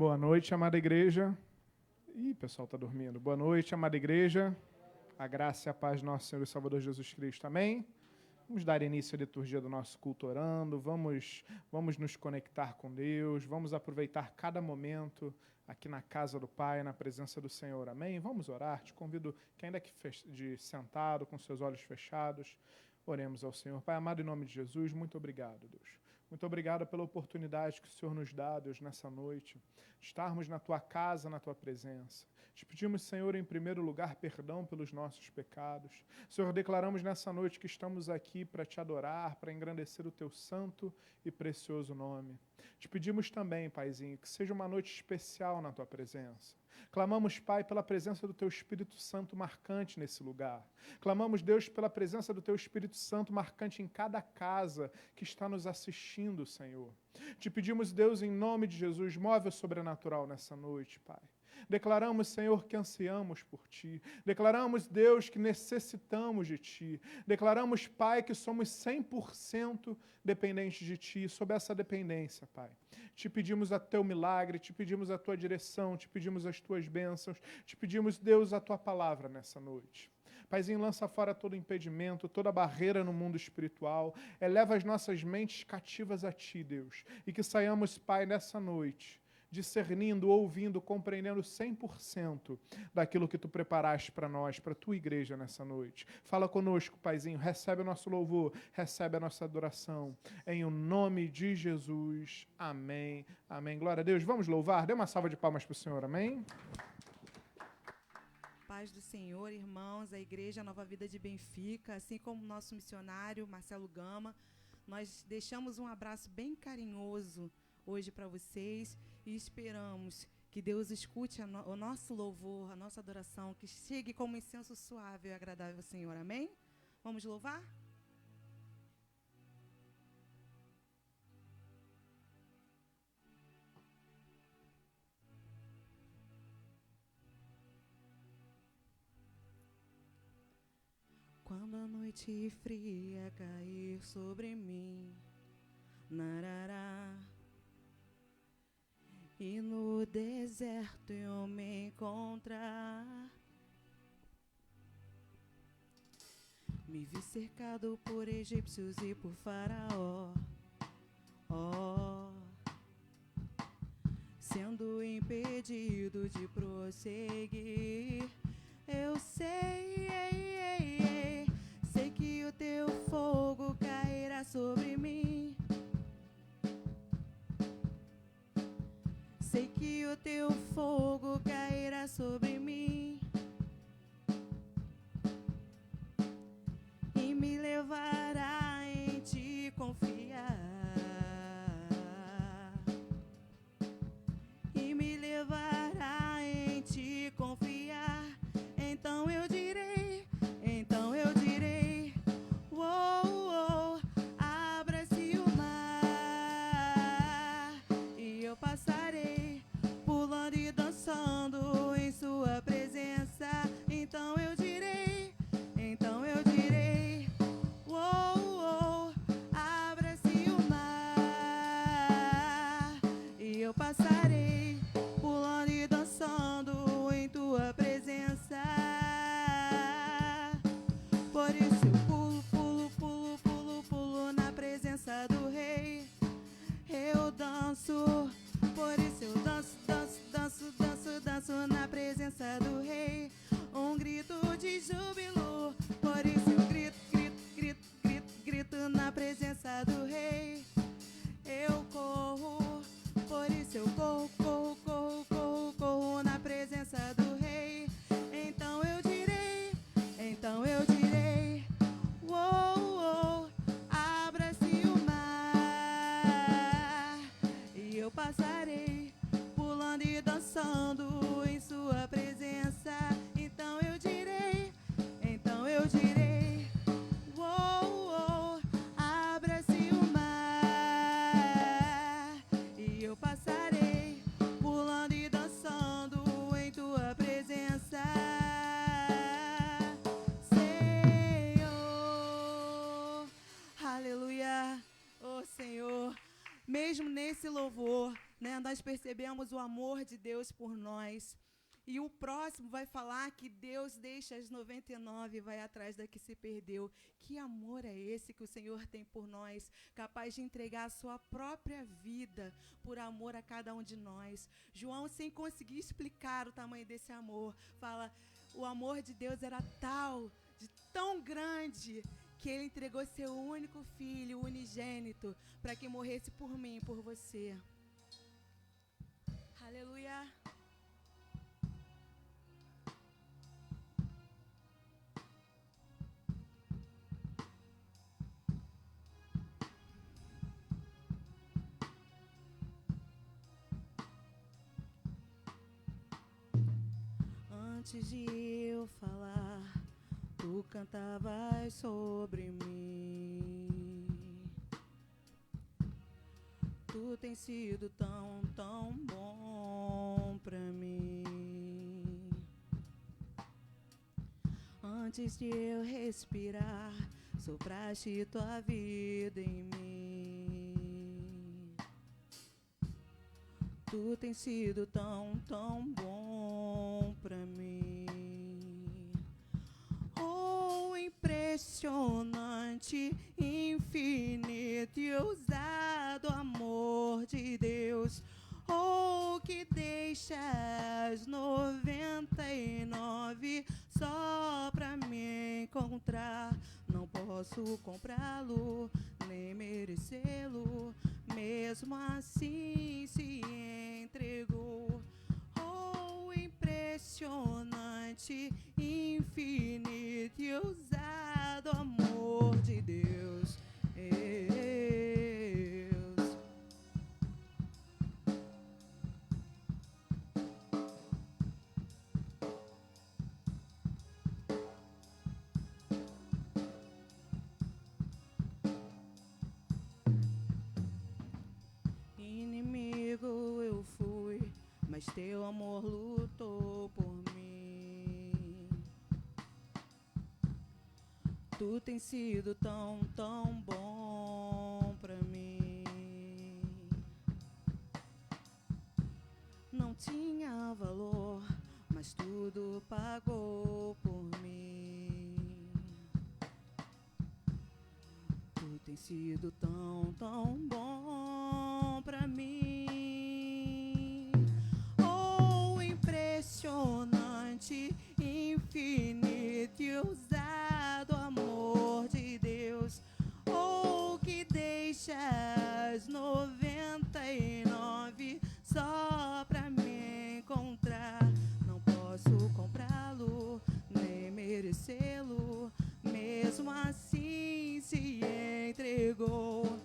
Boa noite, amada igreja. Ih, o pessoal está dormindo. Boa noite, amada igreja. A graça e a paz do nosso Senhor e Salvador Jesus Cristo. Amém? Vamos dar início à liturgia do nosso culto orando. Vamos nos conectar com Deus. Vamos aproveitar cada momento aqui na casa do Pai, na presença do Senhor. Amém? Vamos orar. Te convido que ainda que de sentado, com seus olhos fechados, oremos ao Senhor. Pai amado, em nome de Jesus, muito obrigado, Deus. Muito obrigado pela oportunidade que o Senhor nos dá, Deus, nessa noite, de estarmos na Tua casa, na Tua presença. Te pedimos, Senhor, em primeiro lugar, perdão pelos nossos pecados. Senhor, declaramos nessa noite que estamos aqui para Te adorar, para engrandecer o Teu santo e precioso nome. Te pedimos também, Paizinho, que seja uma noite especial na Tua presença. Clamamos, Pai, pela presença do Teu Espírito Santo marcante nesse lugar. Clamamos, Deus, pela presença do Teu Espírito Santo marcante em cada casa que está nos assistindo, Senhor. Te pedimos, Deus, em nome de Jesus, move o sobrenatural nessa noite, Pai. Declaramos, Senhor, que ansiamos por Ti. Declaramos, Deus, que necessitamos de Ti. Declaramos, Pai, que somos 100% dependentes de Ti. Sob essa dependência, Pai, te pedimos a Teu milagre, te pedimos a Tua direção, te pedimos as Tuas bênçãos, te pedimos, Deus, a Tua palavra nessa noite. Paizinho, lança fora todo impedimento, toda barreira no mundo espiritual. Eleva as nossas mentes cativas a Ti, Deus. E que saiamos, Pai, nessa noite, discernindo, ouvindo, compreendendo 100% daquilo que Tu preparaste para nós, para a Tua igreja nessa noite. Fala conosco, Paizinho, recebe o nosso louvor, recebe a nossa adoração. Em o nome de Jesus, amém, amém. Glória a Deus, vamos louvar? Dê uma salva de palmas para o Senhor, amém? Paz do Senhor, irmãos, a Igreja Nova Vida de Benfica, assim como o nosso missionário Marcelo Gama, nós deixamos um abraço bem carinhoso hoje para vocês e esperamos que Deus escute o nosso louvor, a nossa adoração, que chegue como incenso suave e agradável ao Senhor, amém? Vamos louvar? Quando a noite fria cair sobre mim, narará, e no deserto eu me encontrar, me vi cercado por egípcios e por faraó, sendo impedido de prosseguir. Eu sei que o Teu fogo cairá sobre mim. Sei que o Teu fogo cairá sobre mim e me levará em Te confiar, e me levará em Te confiar. Então eu direi, abra-se o mar, e eu passarei pulando e dançando em Sua presença. Então eu direi, abra-se o mar, e eu passarei pulando e dançando em Tua presença. Por isso eu pulo na presença do Rei. Eu danço, por isso eu danço na presença do Rei. Um grito de júbilo, por isso eu grito na presença do Rei. Eu corro, por isso eu corro na presença do Rei. Então eu direi, abra-se o mar, e eu passarei pulando e dançando em Sua presença. Então eu direi, abra-se o mar, e eu passarei pulando e dançando em Tua presença. Senhor, aleluia, oh Senhor, mesmo nesse louvor, né, nós percebemos o amor de Deus por nós. E o próximo vai falar que Deus deixa as 99 e vai atrás da que se perdeu. Que amor é esse que o Senhor tem por nós, capaz de entregar a sua própria vida por amor a cada um de nós. João, sem conseguir explicar o tamanho desse amor, fala, o amor de Deus era tal, de tão grande, que ele entregou seu único filho, unigênito, para que morresse por mim e por você. Aleluia. Antes de eu falar, tu cantavas sobre mim. Tu tens sido tão, tão bom pra mim. Antes de eu respirar, sopraste tua vida em mim. Tu tens sido tão, tão bom pra mim. Oh, impressionante, infinito e ousado amor de Deus. Oh, que deixa as 99 só pra me encontrar. Não posso comprá-lo, nem merecê-lo, mesmo assim se entregou. Oh, impressionante, infinito e ousado amor de Deus. Inimigo eu fui, mas teu amor lutou por mim. Tu tens sido tão, tão bom pra mim. Não tinha valor, mas tudo pagou por mim. Tu tens sido tão, tão bom pra mim. Oh, impressionante, infinito e ousado amor de Deus. Oh, que deixa as 99 só pra me encontrar. Não posso comprá-lo, nem merecê-lo, mesmo assim se entregou.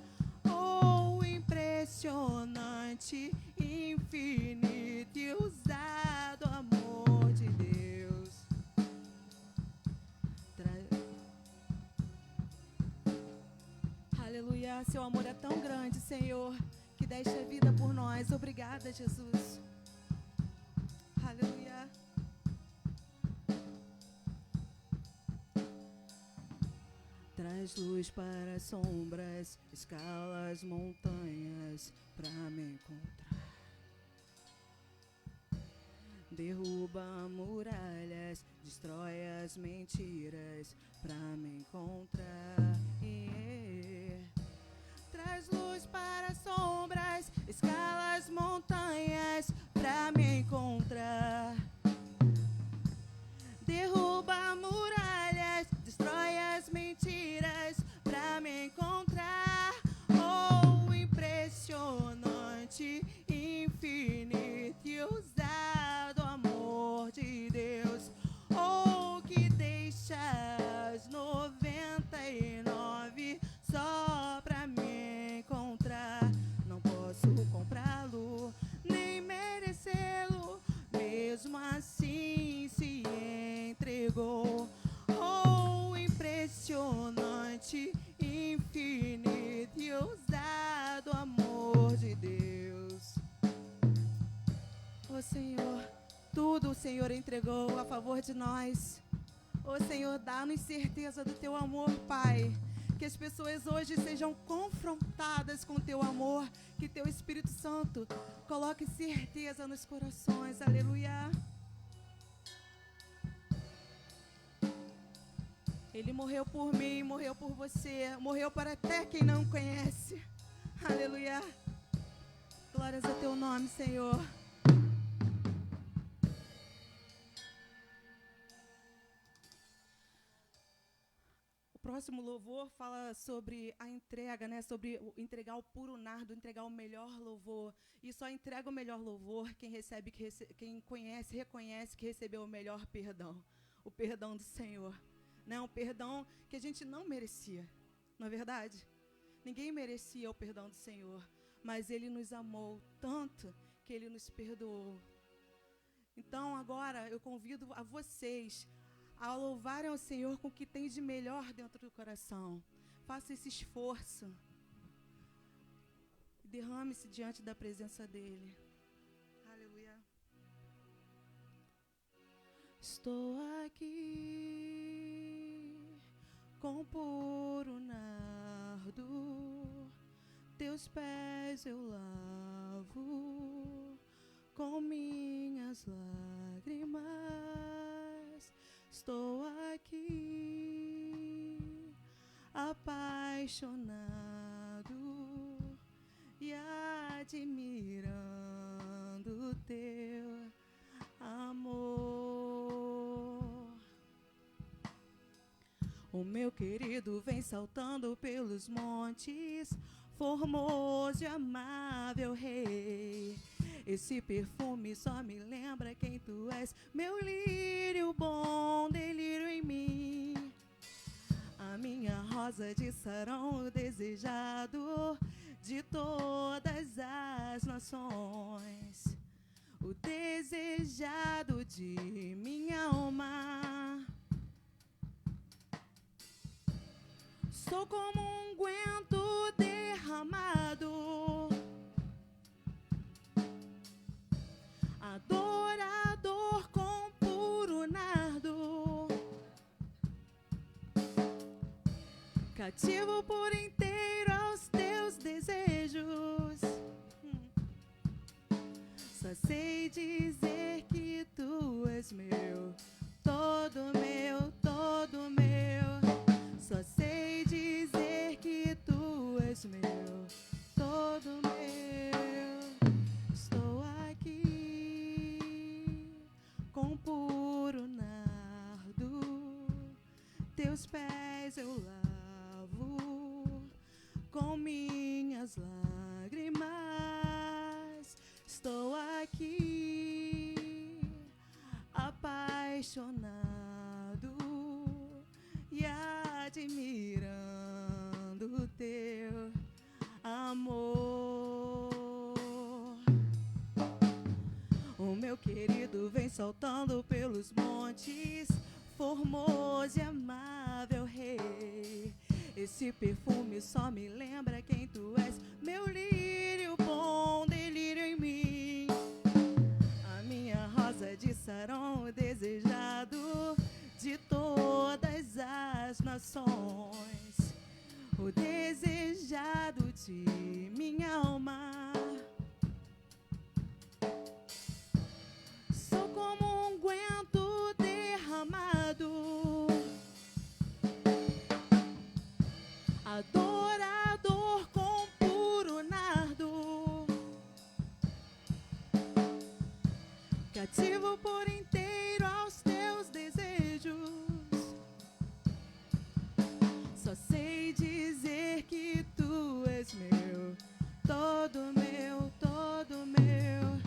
Oh, impressionante, infinito e ousado amor de Deus. Aleluia, seu amor é tão grande, Senhor, que deste a vida por nós. Obrigada, Jesus. Aleluia. Traz luz para as sombras, escala as montanhas pra me encontrar. Derruba muralhas, destrói as mentiras pra me encontrar. Traz luz para as sombras, escala as montanhas pra me encontrar. Derruba muralhas, destrói as mentiras pra me encontrar. Oh, impressionante, infinito e ousado amor de Deus. Oh, que deixa as 99 só pra me encontrar. Não posso comprá-lo, nem merecê-lo, mesmo assim se entregou. Oh, impressionante, infinito e ousado amor de Deus. Oh, Senhor, tudo o Senhor entregou a favor de nós. Oh, Senhor, dá-nos certeza do teu amor, Pai. Que as pessoas hoje sejam confrontadas com teu amor, que teu Espírito Santo coloque certeza nos corações. Aleluia. Ele morreu por mim, morreu por você, morreu para até quem não conhece. Aleluia. Glórias a teu nome, Senhor. O próximo louvor fala sobre a entrega, né? Sobre entregar o puro nardo, entregar o melhor louvor. E só entrega o melhor louvor quem recebe, quem conhece, reconhece que recebeu o melhor perdão. O perdão do Senhor. Né? Um perdão que a gente não merecia, não é verdade? Ninguém merecia o perdão do Senhor, mas Ele nos amou tanto que Ele nos perdoou. Então agora eu convido a vocês a louvarem ao Senhor com o que tem de melhor dentro do coração. Faça esse esforço. Derrame-se diante da presença dEle. Aleluia. Estou aqui com puro nardo, teus pés eu lavo com minhas lágrimas. Estou aqui apaixonado e admirando teu amor. O meu querido vem saltando pelos montes, formoso e amável Rei. Esse perfume só me lembra quem tu és, meu lírio bom, delírio em mim. A minha rosa de Sarão, o desejado de todas as nações, o desejado de minha alma. Sou como um unguento derramado, adorador com puro nardo, cativo por inteiro aos teus desejos. Só sei dizer que tu és meu, todo meu, todo meu. Só sei dizer que tu és meu, todo meu. Estou aqui com puro nardo, teus pés eu lavo com minhas lágrimas. Estou aqui apaixonado e admirando o teu amor. O meu querido vem saltando pelos montes, formoso e amável Rei. Esse perfume só me lembra quem tu és, meu lírio bom, delírio em mim. A minha rosa de Sarão, o desejado de todas as nações, o desejado de minha alma. Sou como um unguento derramado, adorador com puro nardo, cativo por inteiro aos teus desejos. Só sei dizer que tu és meu, todo meu, todo meu.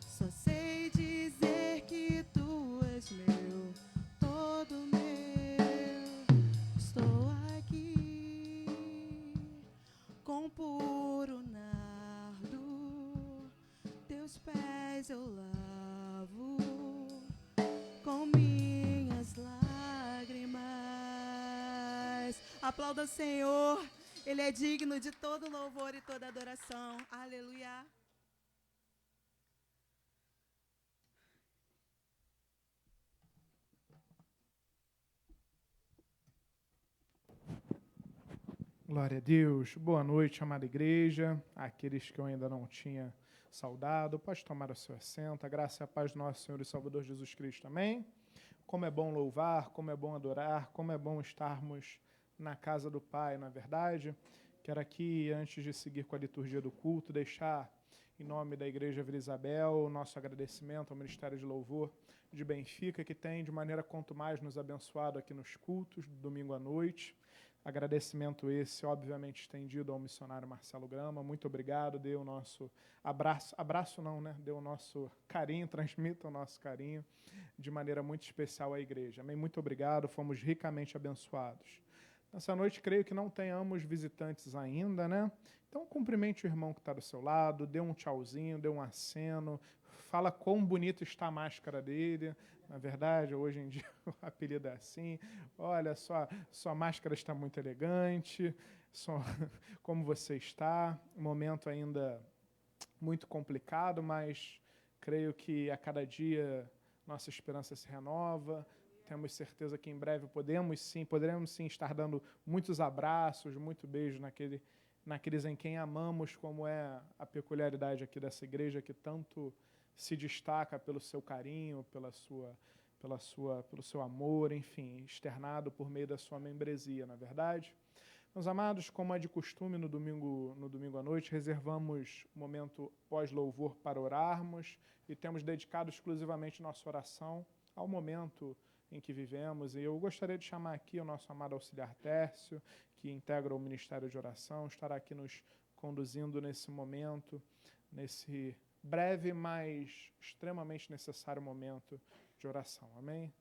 Só sei dizer que tu és meu, todo meu. Estou aqui com puro nardo, teus pés eu lavo com minhas lágrimas. Aplauda o Senhor, Ele é digno de todo louvor e toda adoração. Aleluia. Glória a Deus. Boa noite, amada igreja. Aqueles que eu ainda não tinha saudado, pode tomar o seu assento. A graça e a paz do nosso Senhor e Salvador Jesus Cristo. Amém? Como é bom louvar, como é bom adorar, como é bom estarmos na casa do Pai, não é verdade? Quero aqui, antes de seguir com a liturgia do culto, deixar, em nome da Igreja Vila Isabel, o nosso agradecimento ao Ministério de Louvor de Benfica, que tem, de maneira quanto mais, nos abençoado aqui nos cultos, domingo à noite. Agradecimento esse, obviamente, estendido ao missionário Marcelo Grama. Muito obrigado, dê o nosso abraço não, né? Dê o nosso carinho, transmita o nosso carinho de maneira muito especial à igreja. Amém? Muito obrigado, fomos ricamente abençoados. Nessa noite, creio que não tenhamos visitantes ainda, né? Então, cumprimente o irmão que está do seu lado, dê um tchauzinho, dê um aceno, fala quão bonito está a máscara dele. Na verdade, hoje em dia o apelido é assim. Olha, sua máscara está muito elegante. Como você está? Um momento ainda muito complicado, mas creio que a cada dia nossa esperança se renova. Temos certeza que em breve poderemos sim estar dando muitos abraços, muito beijo naqueles em quem amamos, como é a peculiaridade aqui dessa igreja que tanto se destaca pelo seu carinho, pelo seu amor, enfim, externado por meio da sua membresia, na verdade. Meus amados, como é de costume no domingo à noite, reservamos um momento pós-louvor para orarmos e temos dedicado exclusivamente nossa oração ao momento em que vivemos. E eu gostaria de chamar aqui o nosso amado auxiliar Tércio, que integra o Ministério de Oração, estará aqui nos conduzindo nesse momento, nesse breve, mas extremamente necessário momento de oração. Amém?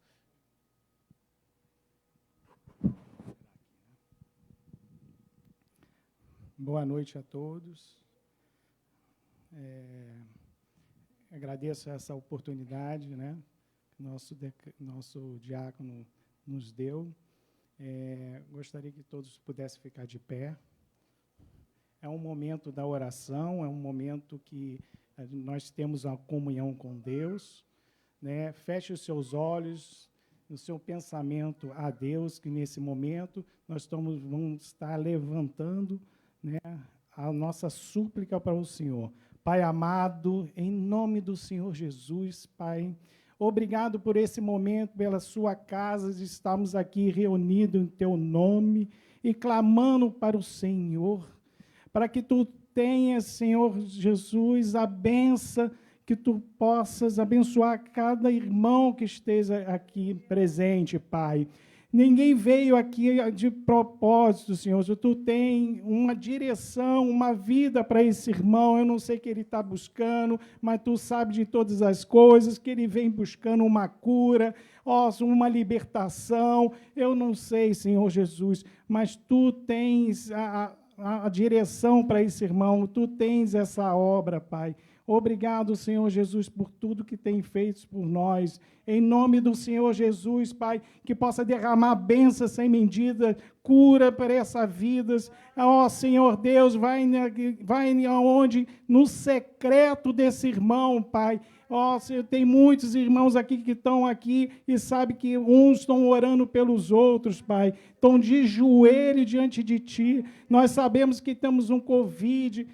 Boa noite a todos. Agradeço essa oportunidade, né, que nosso diácono nos deu. Gostaria que todos pudessem ficar de pé. É um momento da oração, é um momento que nós temos a comunhão com Deus, né? Feche os seus olhos, o seu pensamento a Deus, que nesse momento nós vamos estar levantando, né, a nossa súplica para o Senhor. Pai amado, em nome do Senhor Jesus, Pai, obrigado por esse momento, pela sua casa, de estarmos aqui reunidos em teu nome e clamando para o Senhor, para que tu tenhas, Senhor Jesus, a bênção, que tu possas abençoar cada irmão que esteja aqui presente, Pai. Ninguém veio aqui de propósito, Senhor. Tu tem uma direção, uma vida para esse irmão. Eu não sei o que ele está buscando, mas tu sabes de todas as coisas, que ele vem buscando uma cura, uma libertação. Eu não sei, Senhor Jesus, mas tu tens a direção para esse irmão, tu tens essa obra, Pai. Obrigado, Senhor Jesus, por tudo que tem feito por nós. Em nome do Senhor Jesus, Pai, que possa derramar bênção sem medida, cura para essas vidas. Senhor Deus, vai aonde? No secreto desse irmão, Pai. Senhor, tem muitos irmãos aqui que estão aqui e sabe que uns estão orando pelos outros, Pai. Estão de joelho diante de Ti. Nós sabemos que temos um Covid,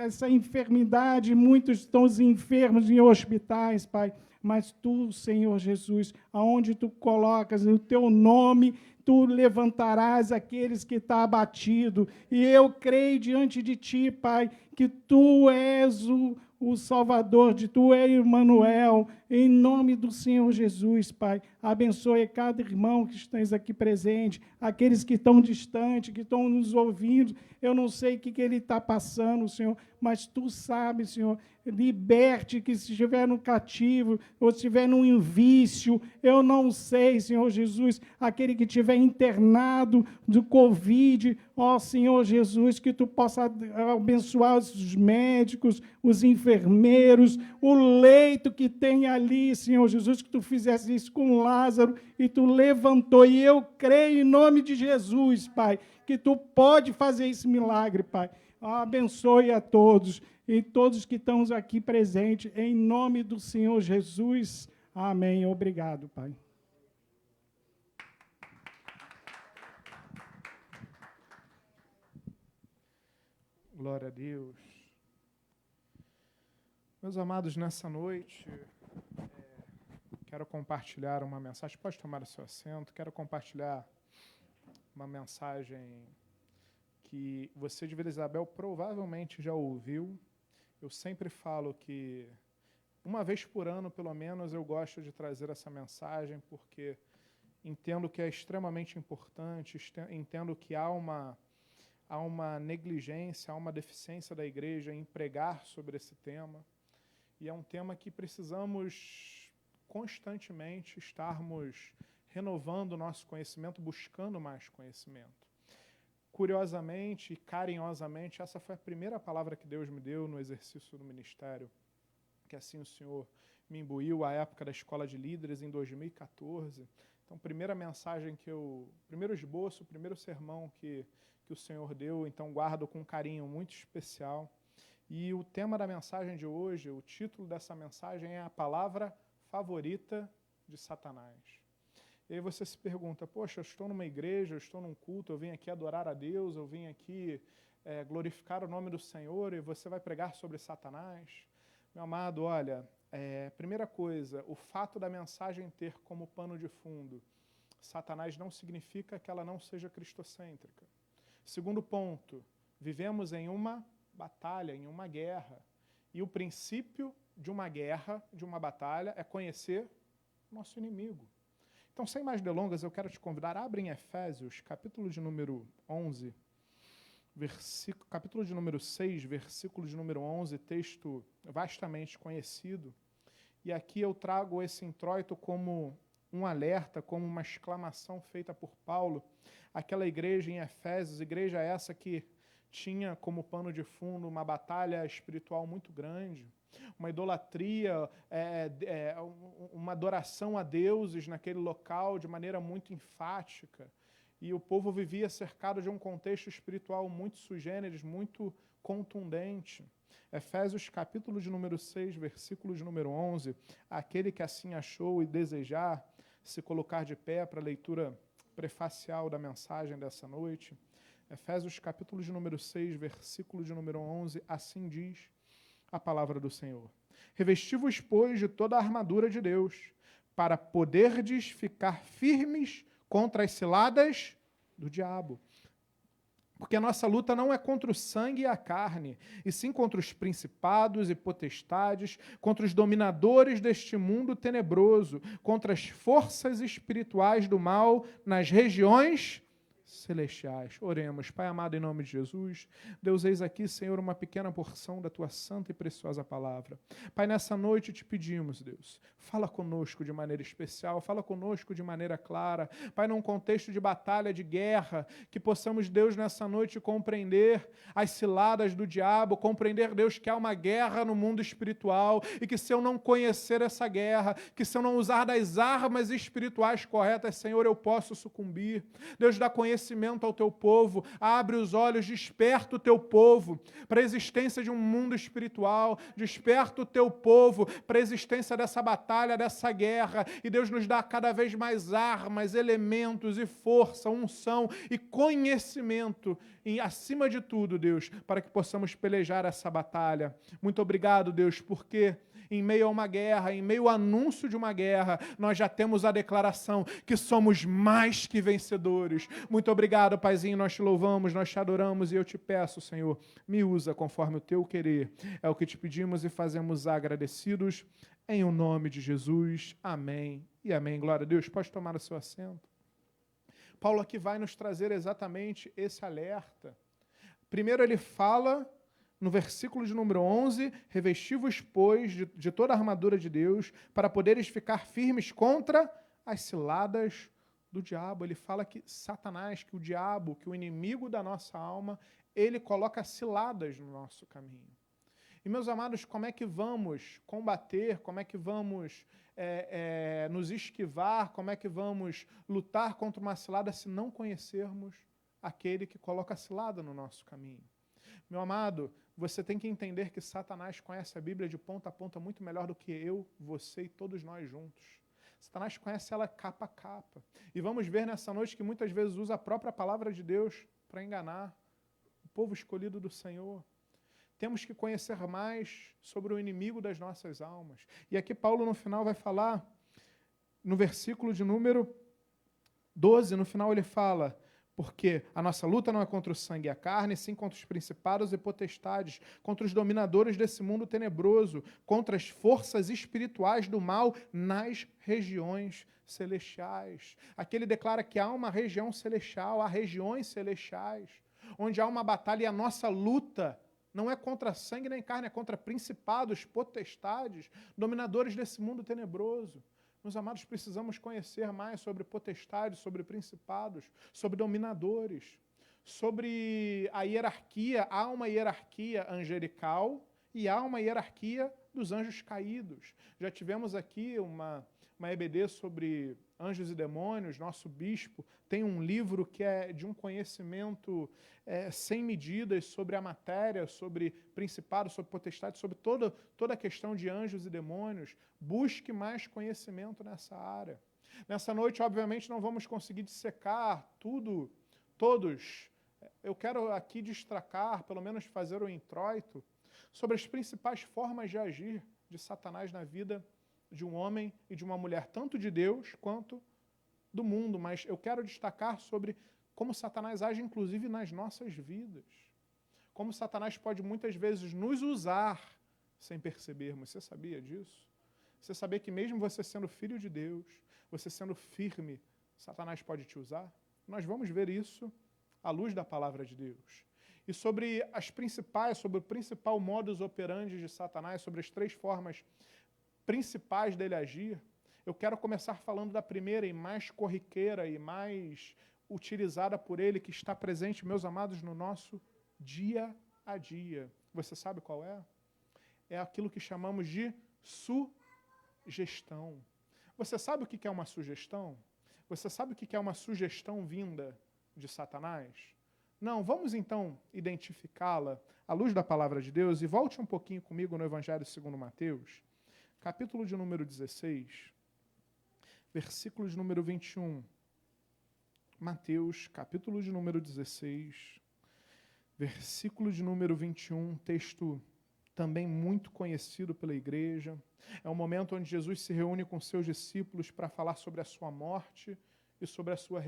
essa enfermidade, muitos estão enfermos em hospitais, Pai. Mas Tu, Senhor Jesus, aonde Tu colocas o Teu nome, Tu levantarás aqueles que estão abatidos. E eu creio diante de Ti, Pai, que Tu és o Salvador, Tu és Emmanuel, em nome do Senhor Jesus, Pai. Abençoe cada irmão que está aqui presente, aqueles que estão distantes, que estão nos ouvindo. Eu não sei o que ele está passando, Senhor, mas Tu sabes, Senhor. Liberte que se estiver no cativo, ou se estiver num vício, eu não sei, Senhor Jesus, aquele que estiver internado do Covid, Senhor Jesus, que Tu possa abençoar os médicos, os enfermeiros, o leito que tem ali, Senhor Jesus, que Tu fizesse isso com Lázaro e Tu levantou, e eu creio em nome de Jesus, Pai, que Tu pode fazer esse milagre, Pai. Abençoe a todos e todos que estão aqui presentes, em nome do Senhor Jesus. Amém. Obrigado, Pai. Glória a Deus. Meus amados, nessa noite, quero compartilhar uma mensagem. Pode tomar o seu assento. Quero compartilhar uma mensagem que você de Vila Isabel provavelmente já ouviu. Eu sempre falo que uma vez por ano, pelo menos, eu gosto de trazer essa mensagem, porque entendo que é extremamente importante, entendo que há uma negligência, há uma deficiência da igreja em pregar sobre esse tema. E é um tema que precisamos constantemente estarmos renovando o nosso conhecimento, buscando mais conhecimento. Curiosamente e carinhosamente, essa foi a primeira palavra que Deus me deu no exercício do ministério, que assim o Senhor me imbuiu à época da Escola de Líderes, em 2014. Então, primeiro esboço, o primeiro sermão que o Senhor deu, então guardo com um carinho muito especial. E o tema da mensagem de hoje, o título dessa mensagem é a palavra favorita de Satanás. E aí você se pergunta, poxa, eu estou numa igreja, eu estou num culto, eu vim aqui adorar a Deus, eu vim aqui glorificar o nome do Senhor e você vai pregar sobre Satanás? Meu amado, olha, primeira coisa, o fato da mensagem ter como pano de fundo Satanás não significa que ela não seja cristocêntrica. Segundo ponto, vivemos em uma batalha, em uma guerra. E o princípio de uma guerra, de uma batalha, é conhecer o nosso inimigo. Então, sem mais delongas, eu quero te convidar, abre em Efésios, capítulo de número 11, capítulo de número 6, versículo de número 11, texto vastamente conhecido. E aqui eu trago esse introito como um alerta, como uma exclamação feita por Paulo, aquela igreja em Efésios, igreja essa que tinha como pano de fundo uma batalha espiritual muito grande, uma idolatria, uma adoração a deuses naquele local de maneira muito enfática. E o povo vivia cercado de um contexto espiritual muito sui generis, muito contundente. Efésios capítulo de número 6, versículo de número 11, aquele que assim achou e desejar se colocar de pé para a leitura prefacial da mensagem dessa noite. Efésios capítulo de número 6, versículo de número 11, assim diz a palavra do Senhor. Revesti-vos, pois, de toda a armadura de Deus, para poderdes ficar firmes contra as ciladas do diabo. Porque a nossa luta não é contra o sangue e a carne, e sim contra os principados e potestades, contra os dominadores deste mundo tenebroso, contra as forças espirituais do mal nas regiões celestiais. Oremos. Pai amado, em nome de Jesus, Deus, eis aqui, Senhor, uma pequena porção da Tua santa e preciosa palavra. Pai, nessa noite te pedimos, Deus, fala conosco de maneira especial, fala conosco de maneira clara. Pai, num contexto de batalha, de guerra, que possamos, Deus, nessa noite compreender as ciladas do diabo, compreender, Deus, que há uma guerra no mundo espiritual e que se eu não conhecer essa guerra, que se eu não usar das armas espirituais corretas, Senhor, eu posso sucumbir. Deus, dá conhecimento ao teu povo, abre os olhos, desperta o teu povo para a existência de um mundo espiritual, desperta o teu povo para a existência dessa batalha, dessa guerra, e Deus nos dá cada vez mais armas, elementos e força, unção e conhecimento, e acima de tudo, Deus, para que possamos pelejar essa batalha. Muito obrigado, Deus, porque em meio a uma guerra, em meio ao anúncio de uma guerra, nós já temos a declaração que somos mais que vencedores. Muito obrigado, Paizinho, nós te louvamos, nós te adoramos e eu te peço, Senhor, me usa conforme o teu querer. É o que te pedimos e fazemos agradecidos em o nome de Jesus. Amém e amém. Glória a Deus. Pode tomar o seu assento. Paulo aqui vai nos trazer exatamente esse alerta. Primeiro ele fala no versículo de número 11, revesti-vos, pois, de toda a armadura de Deus, para poderes ficar firmes contra as ciladas do diabo. Ele fala que Satanás, que o diabo, que o inimigo da nossa alma, ele coloca ciladas no nosso caminho. E, meus amados, como é que vamos combater, como é que vamos nos esquivar, como é que vamos lutar contra uma cilada se não conhecermos aquele que coloca a cilada no nosso caminho? Meu amado, você tem que entender que Satanás conhece a Bíblia de ponta a ponta muito melhor do que eu, você e todos nós juntos. Satanás conhece ela capa a capa. E vamos ver nessa noite que muitas vezes usa a própria palavra de Deus para enganar o povo escolhido do Senhor. temos que conhecer mais sobre o inimigo das nossas almas. E aqui Paulo, no final, vai falar, no versículo de número 12, no final ele fala, porque a nossa luta não é contra o sangue e a carne, sim contra os principados e potestades, contra os dominadores desse mundo tenebroso, contra as forças espirituais do mal nas regiões celestiais. Aqui ele declara que há uma região celestial, há regiões celestiais, onde há uma batalha e a nossa luta não é contra sangue nem carne, é contra principados, potestades, dominadores desse mundo tenebroso. Meus amados, precisamos conhecer mais sobre potestades, sobre principados, sobre dominadores, sobre a hierarquia. Há uma hierarquia angelical e há uma hierarquia dos anjos caídos. Já tivemos aqui uma EBD sobre anjos e demônios. Nosso bispo tem um livro que é de um conhecimento sem medidas sobre a matéria, sobre principados, sobre potestades, sobre toda a questão de anjos e demônios. Busque mais conhecimento nessa área. Nessa noite, obviamente, não vamos conseguir dissecar todos. Eu quero aqui destacar, pelo menos fazer o introito, sobre as principais formas de agir de Satanás na vida de um homem e de uma mulher, tanto de Deus quanto do mundo, mas eu quero destacar sobre como Satanás age, inclusive, nas nossas vidas. Como Satanás pode, muitas vezes, nos usar sem percebermos. Você sabia disso? Você sabia que mesmo você sendo filho de Deus, você sendo firme, Satanás pode te usar? Nós vamos ver isso à luz da palavra de Deus. E sobre sobre o principal modus operandi de Satanás, sobre as 3 formas principais dele agir, eu quero começar falando da primeira e mais corriqueira e mais utilizada por ele, que está presente, meus amados, no nosso dia a dia. Você sabe qual é? É aquilo que chamamos de sugestão. Você sabe o que é uma sugestão? Você sabe o que é uma sugestão vinda de Satanás? Não, vamos então identificá-la à luz da palavra de Deus e volte um pouquinho comigo no Evangelho segundo Mateus, capítulo de número 16, versículo de número 21. Mateus, capítulo de número 16, versículo de número 21, texto também muito conhecido pela igreja. É um momento onde Jesus se reúne com seus discípulos para falar sobre a sua morte e sobre a sua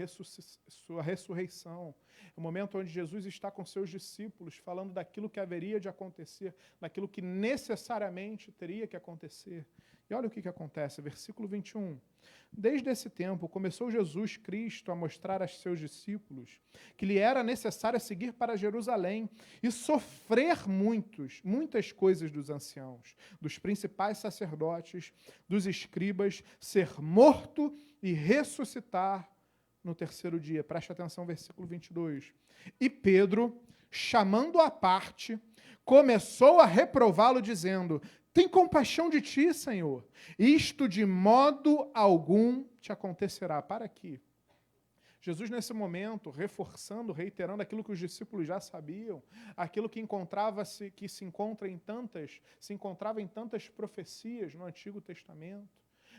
ressurreição. É um momento onde Jesus está com seus discípulos falando daquilo que haveria de acontecer, daquilo que necessariamente teria que acontecer. E olha o que acontece, versículo 21. Desde esse tempo, começou Jesus Cristo a mostrar a seus discípulos que lhe era necessário seguir para Jerusalém e sofrer muitas coisas dos anciãos, dos principais sacerdotes, dos escribas, ser morto e ressuscitar no terceiro dia. Preste atenção, versículo 22. E Pedro, chamando-o à parte, começou a reprová-lo, dizendo: tem compaixão de ti, Senhor. Isto de modo algum te acontecerá. Para aqui. Jesus, nesse momento, reforçando, reiterando aquilo que os discípulos já sabiam, aquilo que se encontrava em tantas profecias no Antigo Testamento.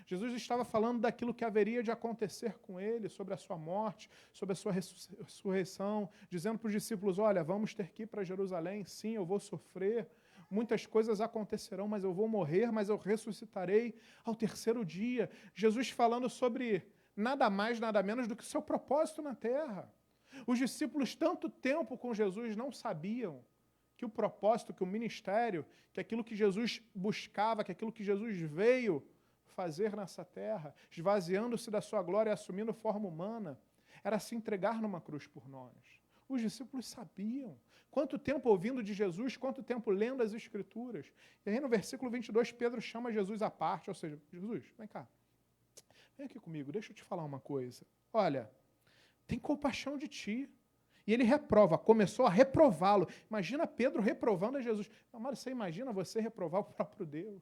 Jesus estava falando daquilo que haveria de acontecer com ele, sobre a sua morte, sobre a sua ressurreição, dizendo para os discípulos: olha, vamos ter que ir para Jerusalém, sim, eu vou sofrer, muitas coisas acontecerão, mas eu vou morrer, mas eu ressuscitarei ao terceiro dia. Jesus falando sobre nada mais, nada menos do que o seu propósito na terra. Os discípulos, tanto tempo com Jesus, não sabiam que o propósito, que o ministério, que aquilo que Jesus buscava, que aquilo que Jesus veio fazer nessa terra, esvaziando-se da sua glória e assumindo forma humana, era se entregar numa cruz por nós. Os discípulos sabiam. Quanto tempo ouvindo de Jesus, quanto tempo lendo as Escrituras. E aí no versículo 22, Pedro chama Jesus à parte, ou seja, Jesus, vem cá, vem aqui comigo, deixa eu te falar uma coisa. Olha, tem compaixão de ti. E ele reprova, começou a reprová-lo. Imagina Pedro reprovando a Jesus. Amado, você imagina você reprovar o próprio Deus?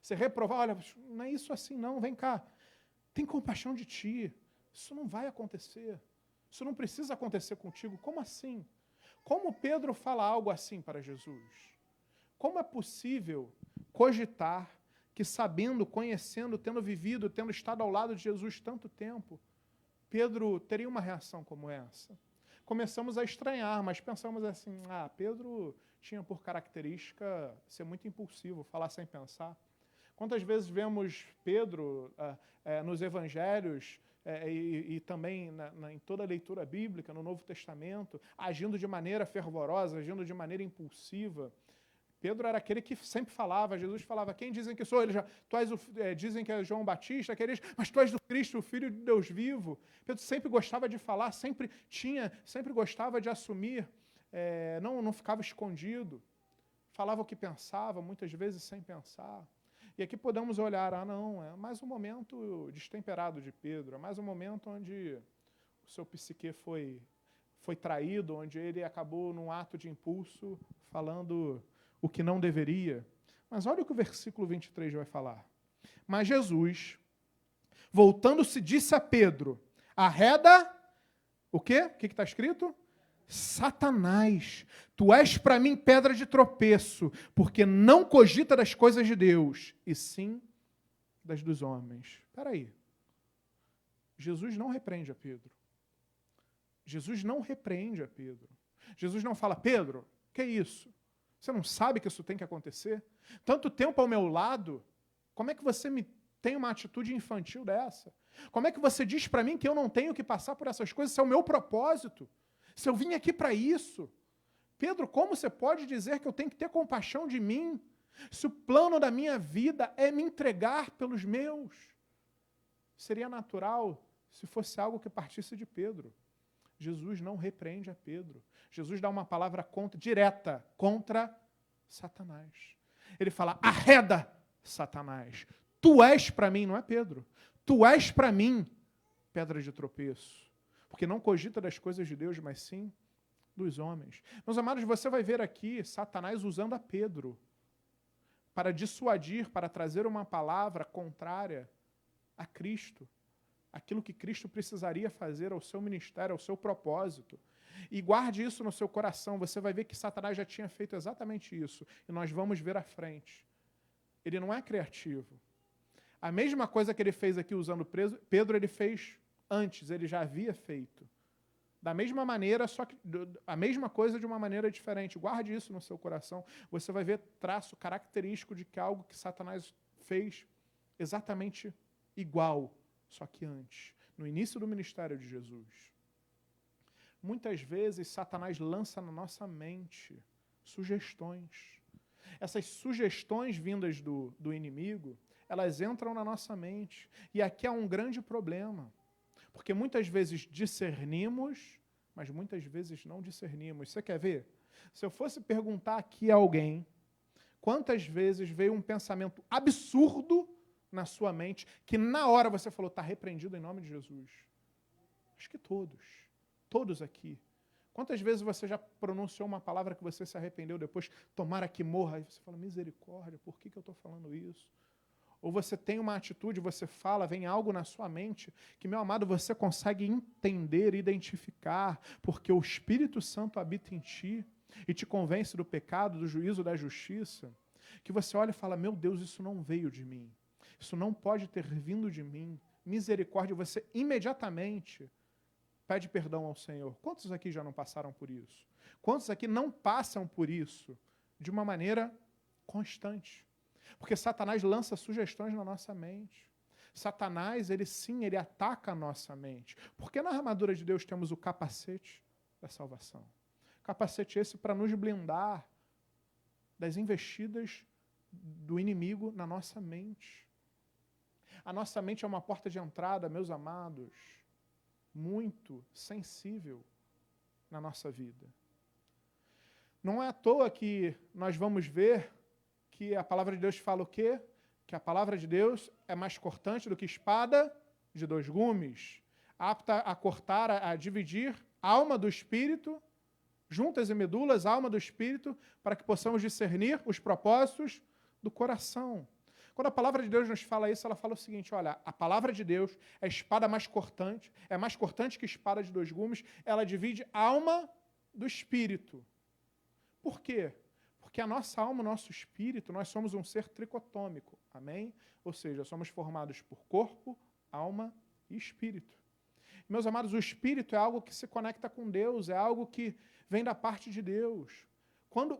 Você reprovar, olha, não é isso assim não, vem cá. Tem compaixão de ti. Isso não vai acontecer. Isso não precisa acontecer contigo. Como assim? Como Pedro fala algo assim para Jesus? Como é possível cogitar que sabendo, conhecendo, tendo vivido, tendo estado ao lado de Jesus tanto tempo, Pedro teria uma reação como essa? Começamos a estranhar, mas pensamos assim, Pedro tinha por característica ser muito impulsivo, falar sem pensar. Quantas vezes vemos Pedro nos evangelhos e também em toda a leitura bíblica, no Novo Testamento, agindo de maneira fervorosa, agindo de maneira impulsiva. Pedro era aquele que sempre falava, Jesus falava, quem dizem que sou? Dizem que é João Batista, mas tu és do Cristo, o Filho de Deus vivo. Pedro sempre gostava de falar, sempre gostava de assumir, não ficava escondido. Falava o que pensava, muitas vezes sem pensar. E aqui podemos olhar, é mais um momento destemperado de Pedro, é mais um momento onde o seu psique foi traído, onde ele acabou num ato de impulso, falando o que não deveria. Mas olha o que o versículo 23 vai falar. Mas Jesus, voltando-se, disse a Pedro, arreda, o quê? O que está escrito? Satanás, tu és para mim pedra de tropeço, porque não cogita das coisas de Deus, e sim das dos homens. Espera aí. Jesus não repreende a Pedro. Jesus não repreende a Pedro. Jesus não fala, Pedro, que é isso? Você não sabe que isso tem que acontecer? Tanto tempo ao meu lado, como é que você tem uma atitude infantil dessa? Como é que você diz para mim que eu não tenho que passar por essas coisas? Isso é o meu propósito. Se eu vim aqui para isso, Pedro, como você pode dizer que eu tenho que ter compaixão de mim, se o plano da minha vida é me entregar pelos meus? Seria natural se fosse algo que partisse de Pedro. Jesus não repreende a Pedro. Jesus dá uma palavra direta contra Satanás. Ele fala, arreda, Satanás. Tu és para mim, não é Pedro, tu és para mim pedra de tropeço. Porque não cogita das coisas de Deus, mas sim dos homens. Meus amados, você vai ver aqui Satanás usando a Pedro para dissuadir, para trazer uma palavra contrária a Cristo, aquilo que Cristo precisaria fazer ao seu ministério, ao seu propósito. E guarde isso no seu coração, você vai ver que Satanás já tinha feito exatamente isso, e nós vamos ver à frente. Ele não é criativo. A mesma coisa que ele fez aqui usando Pedro, ele fez antes, ele já havia feito. Da mesma maneira, só que a mesma coisa de uma maneira diferente. Guarde isso no seu coração. Você vai ver traço característico de que algo que Satanás fez exatamente igual, só que antes, no início do ministério de Jesus. Muitas vezes, Satanás lança na nossa mente sugestões. Essas sugestões vindas do inimigo, elas entram na nossa mente. E aqui há um grande problema. Porque muitas vezes discernimos, mas muitas vezes não discernimos. Você quer ver? Se eu fosse perguntar aqui a alguém, quantas vezes veio um pensamento absurdo na sua mente, que na hora você falou, está repreendido em nome de Jesus? Acho que todos aqui. Quantas vezes você já pronunciou uma palavra que você se arrependeu depois, tomara que morra, e você fala, misericórdia, por que eu estou falando isso? Ou você tem uma atitude, você fala, vem algo na sua mente, que, meu amado, você consegue entender, identificar, porque o Espírito Santo habita em ti e te convence do pecado, do juízo, da justiça, que você olha e fala, meu Deus, isso não veio de mim, isso não pode ter vindo de mim, misericórdia, você imediatamente pede perdão ao Senhor. Quantos aqui já não passaram por isso? Quantos aqui não passam por isso de uma maneira constante? Porque Satanás lança sugestões na nossa mente. Satanás, ele ataca a nossa mente. Porque na armadura de Deus temos o capacete da salvação. Capacete esse para nos blindar das investidas do inimigo na nossa mente. A nossa mente é uma porta de entrada, meus amados, muito sensível na nossa vida. Não é à toa que nós vamos ver que a palavra de Deus fala o quê? Que a palavra de Deus é mais cortante do que espada de 2 gumes, apta a cortar, a dividir alma do espírito, juntas e medulas, alma do espírito, para que possamos discernir os propósitos do coração. Quando a palavra de Deus nos fala isso, ela fala o seguinte, olha, a palavra de Deus é a espada mais cortante, é mais cortante que espada de 2 gumes, ela divide a alma do espírito. Por quê? Porque a nossa alma, o nosso espírito, nós somos um ser tricotômico, amém? Ou seja, somos formados por corpo, alma e espírito. Meus amados, o espírito é algo que se conecta com Deus, é algo que vem da parte de Deus.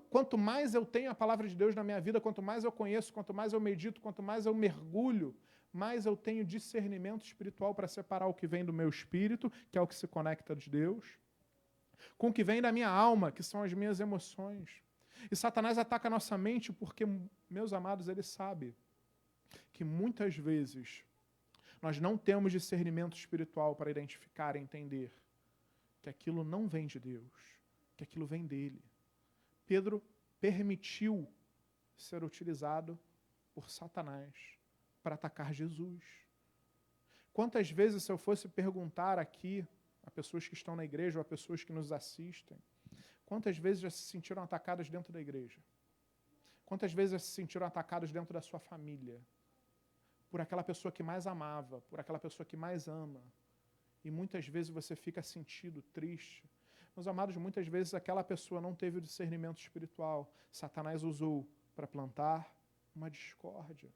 Quanto mais eu tenho a palavra de Deus na minha vida, quanto mais eu conheço, quanto mais eu medito, quanto mais eu mergulho, mais eu tenho discernimento espiritual para separar o que vem do meu espírito, que é o que se conecta de Deus, com o que vem da minha alma, que são as minhas emoções. E Satanás ataca a nossa mente porque, meus amados, ele sabe que muitas vezes nós não temos discernimento espiritual para identificar e entender que aquilo não vem de Deus, que aquilo vem dele. Pedro permitiu ser utilizado por Satanás para atacar Jesus. Quantas vezes, se eu fosse perguntar aqui a pessoas que estão na igreja ou a pessoas que nos assistem, quantas vezes já se sentiram atacadas dentro da igreja? Quantas vezes já se sentiram atacados dentro da sua família? Por aquela pessoa que mais amava, por aquela pessoa que mais ama. E muitas vezes você fica sentido, triste. Meus amados, muitas vezes aquela pessoa não teve o discernimento espiritual. Satanás usou para plantar uma discórdia.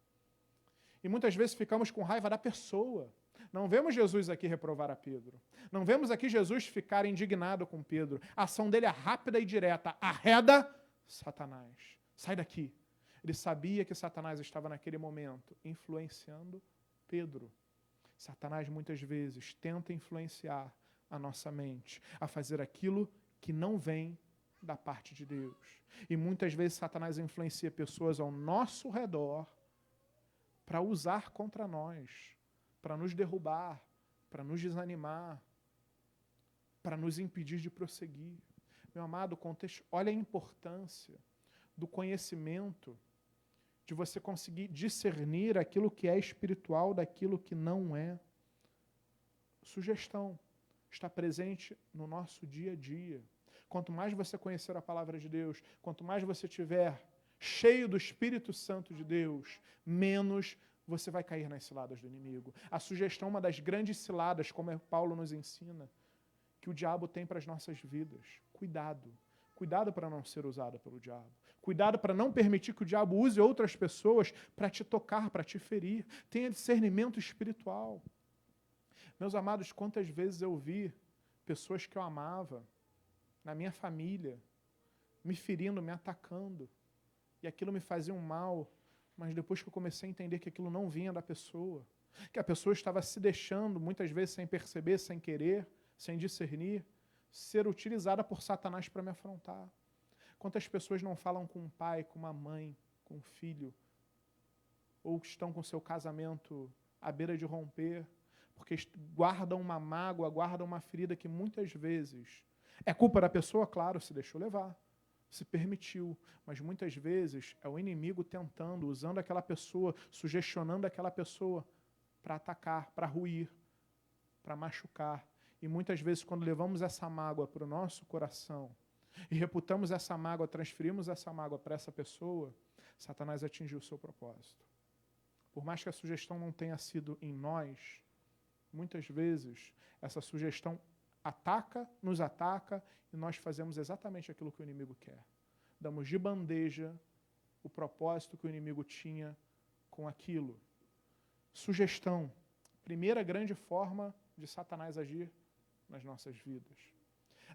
E muitas vezes ficamos com raiva da pessoa. Não vemos Jesus aqui reprovar a Pedro. Não vemos aqui Jesus ficar indignado com Pedro. A ação dele é rápida e direta. Arreda Satanás. Sai daqui. Ele sabia que Satanás estava naquele momento influenciando Pedro. Satanás muitas vezes tenta influenciar a nossa mente a fazer aquilo que não vem da parte de Deus. E muitas vezes Satanás influencia pessoas ao nosso redor para usar contra nós, para nos derrubar, para nos desanimar, para nos impedir de prosseguir. Meu amado, olha a importância do conhecimento, de você conseguir discernir aquilo que é espiritual daquilo que não é. Sugestão. Está presente no nosso dia a dia. Quanto mais você conhecer a palavra de Deus, quanto mais você estiver cheio do Espírito Santo de Deus, menos você vai cair nas ciladas do inimigo. A sugestão, uma das grandes ciladas, como Paulo nos ensina, que o diabo tem para as nossas vidas. Cuidado. Cuidado para não ser usado pelo diabo. Cuidado para não permitir que o diabo use outras pessoas para te tocar, para te ferir. Tenha discernimento espiritual. Meus amados, quantas vezes eu vi pessoas que eu amava, na minha família, me ferindo, me atacando, e aquilo me fazia um mal, mas depois que eu comecei a entender que aquilo não vinha da pessoa, que a pessoa estava se deixando, muitas vezes sem perceber, sem querer, sem discernir, ser utilizada por Satanás para me afrontar. Quantas pessoas não falam com um pai, com uma mãe, com um filho, ou estão com seu casamento à beira de romper, porque guardam uma mágoa, guardam uma ferida que muitas vezes é culpa da pessoa, claro, se deixou levar, se permitiu, mas muitas vezes é o inimigo tentando, usando aquela pessoa, sugestionando aquela pessoa para atacar, para ruir, para machucar. E muitas vezes quando levamos essa mágoa para o nosso coração e reputamos essa mágoa, transferimos essa mágoa para essa pessoa, Satanás atingiu o seu propósito. Por mais que a sugestão não tenha sido em nós, muitas vezes essa sugestão nos ataca e nós fazemos exatamente aquilo que o inimigo quer. Damos de bandeja o propósito que o inimigo tinha com aquilo. Sugestão. Primeira grande forma de Satanás agir nas nossas vidas.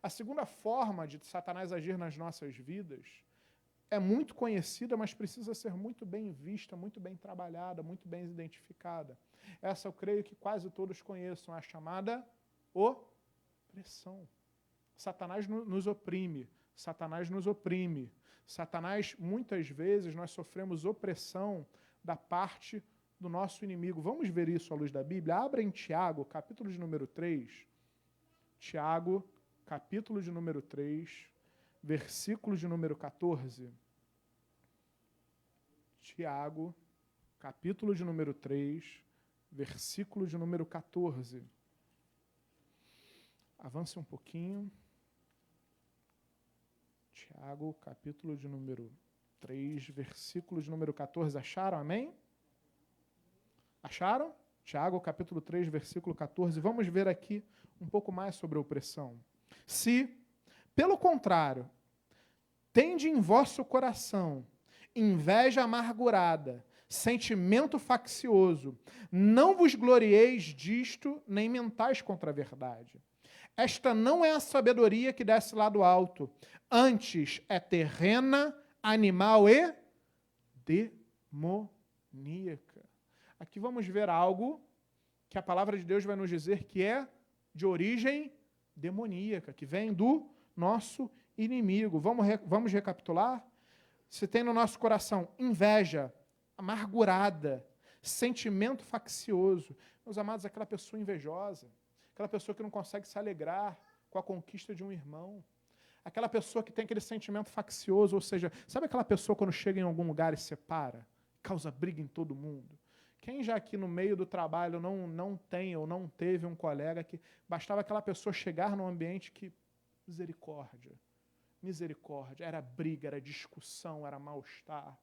A segunda forma de Satanás agir nas nossas vidas é muito conhecida, mas precisa ser muito bem vista, muito bem trabalhada, muito bem identificada. Essa eu creio que quase todos conheçam, a chamada opressão. Satanás nos oprime, Satanás nos oprime. Satanás, muitas vezes, nós sofremos opressão da parte do nosso inimigo. Vamos ver isso à luz da Bíblia? Abra em Tiago, capítulo de número 3. Tiago, capítulo de número 3, versículo de número 14. Tiago, capítulo de número 3, versículo de número 14. Avance um pouquinho. Tiago, capítulo de número 3, versículo de número 14. Acharam? Amém? Acharam? Tiago, capítulo 3, versículo 14. Vamos ver aqui um pouco mais sobre a opressão. Se, pelo contrário, tende em vosso coração inveja amargurada, sentimento faccioso, não vos glorieis disto, nem mentais contra a verdade. Esta não é a sabedoria que desce lá do alto. Antes é terrena, animal e demoníaca. Aqui vamos ver algo que a palavra de Deus vai nos dizer que é de origem demoníaca, que vem do nosso inimigo. Vamos recapitular? Se tem no nosso coração inveja, amargurada, sentimento faccioso, meus amados, aquela pessoa invejosa, aquela pessoa que não consegue se alegrar com a conquista de um irmão, aquela pessoa que tem aquele sentimento faccioso, ou seja, sabe aquela pessoa quando chega em algum lugar e separa, causa briga em todo mundo? Quem já aqui no meio do trabalho não tem ou não teve um colega que bastava aquela pessoa chegar num ambiente que, misericórdia, era briga, era discussão, era mal-estar.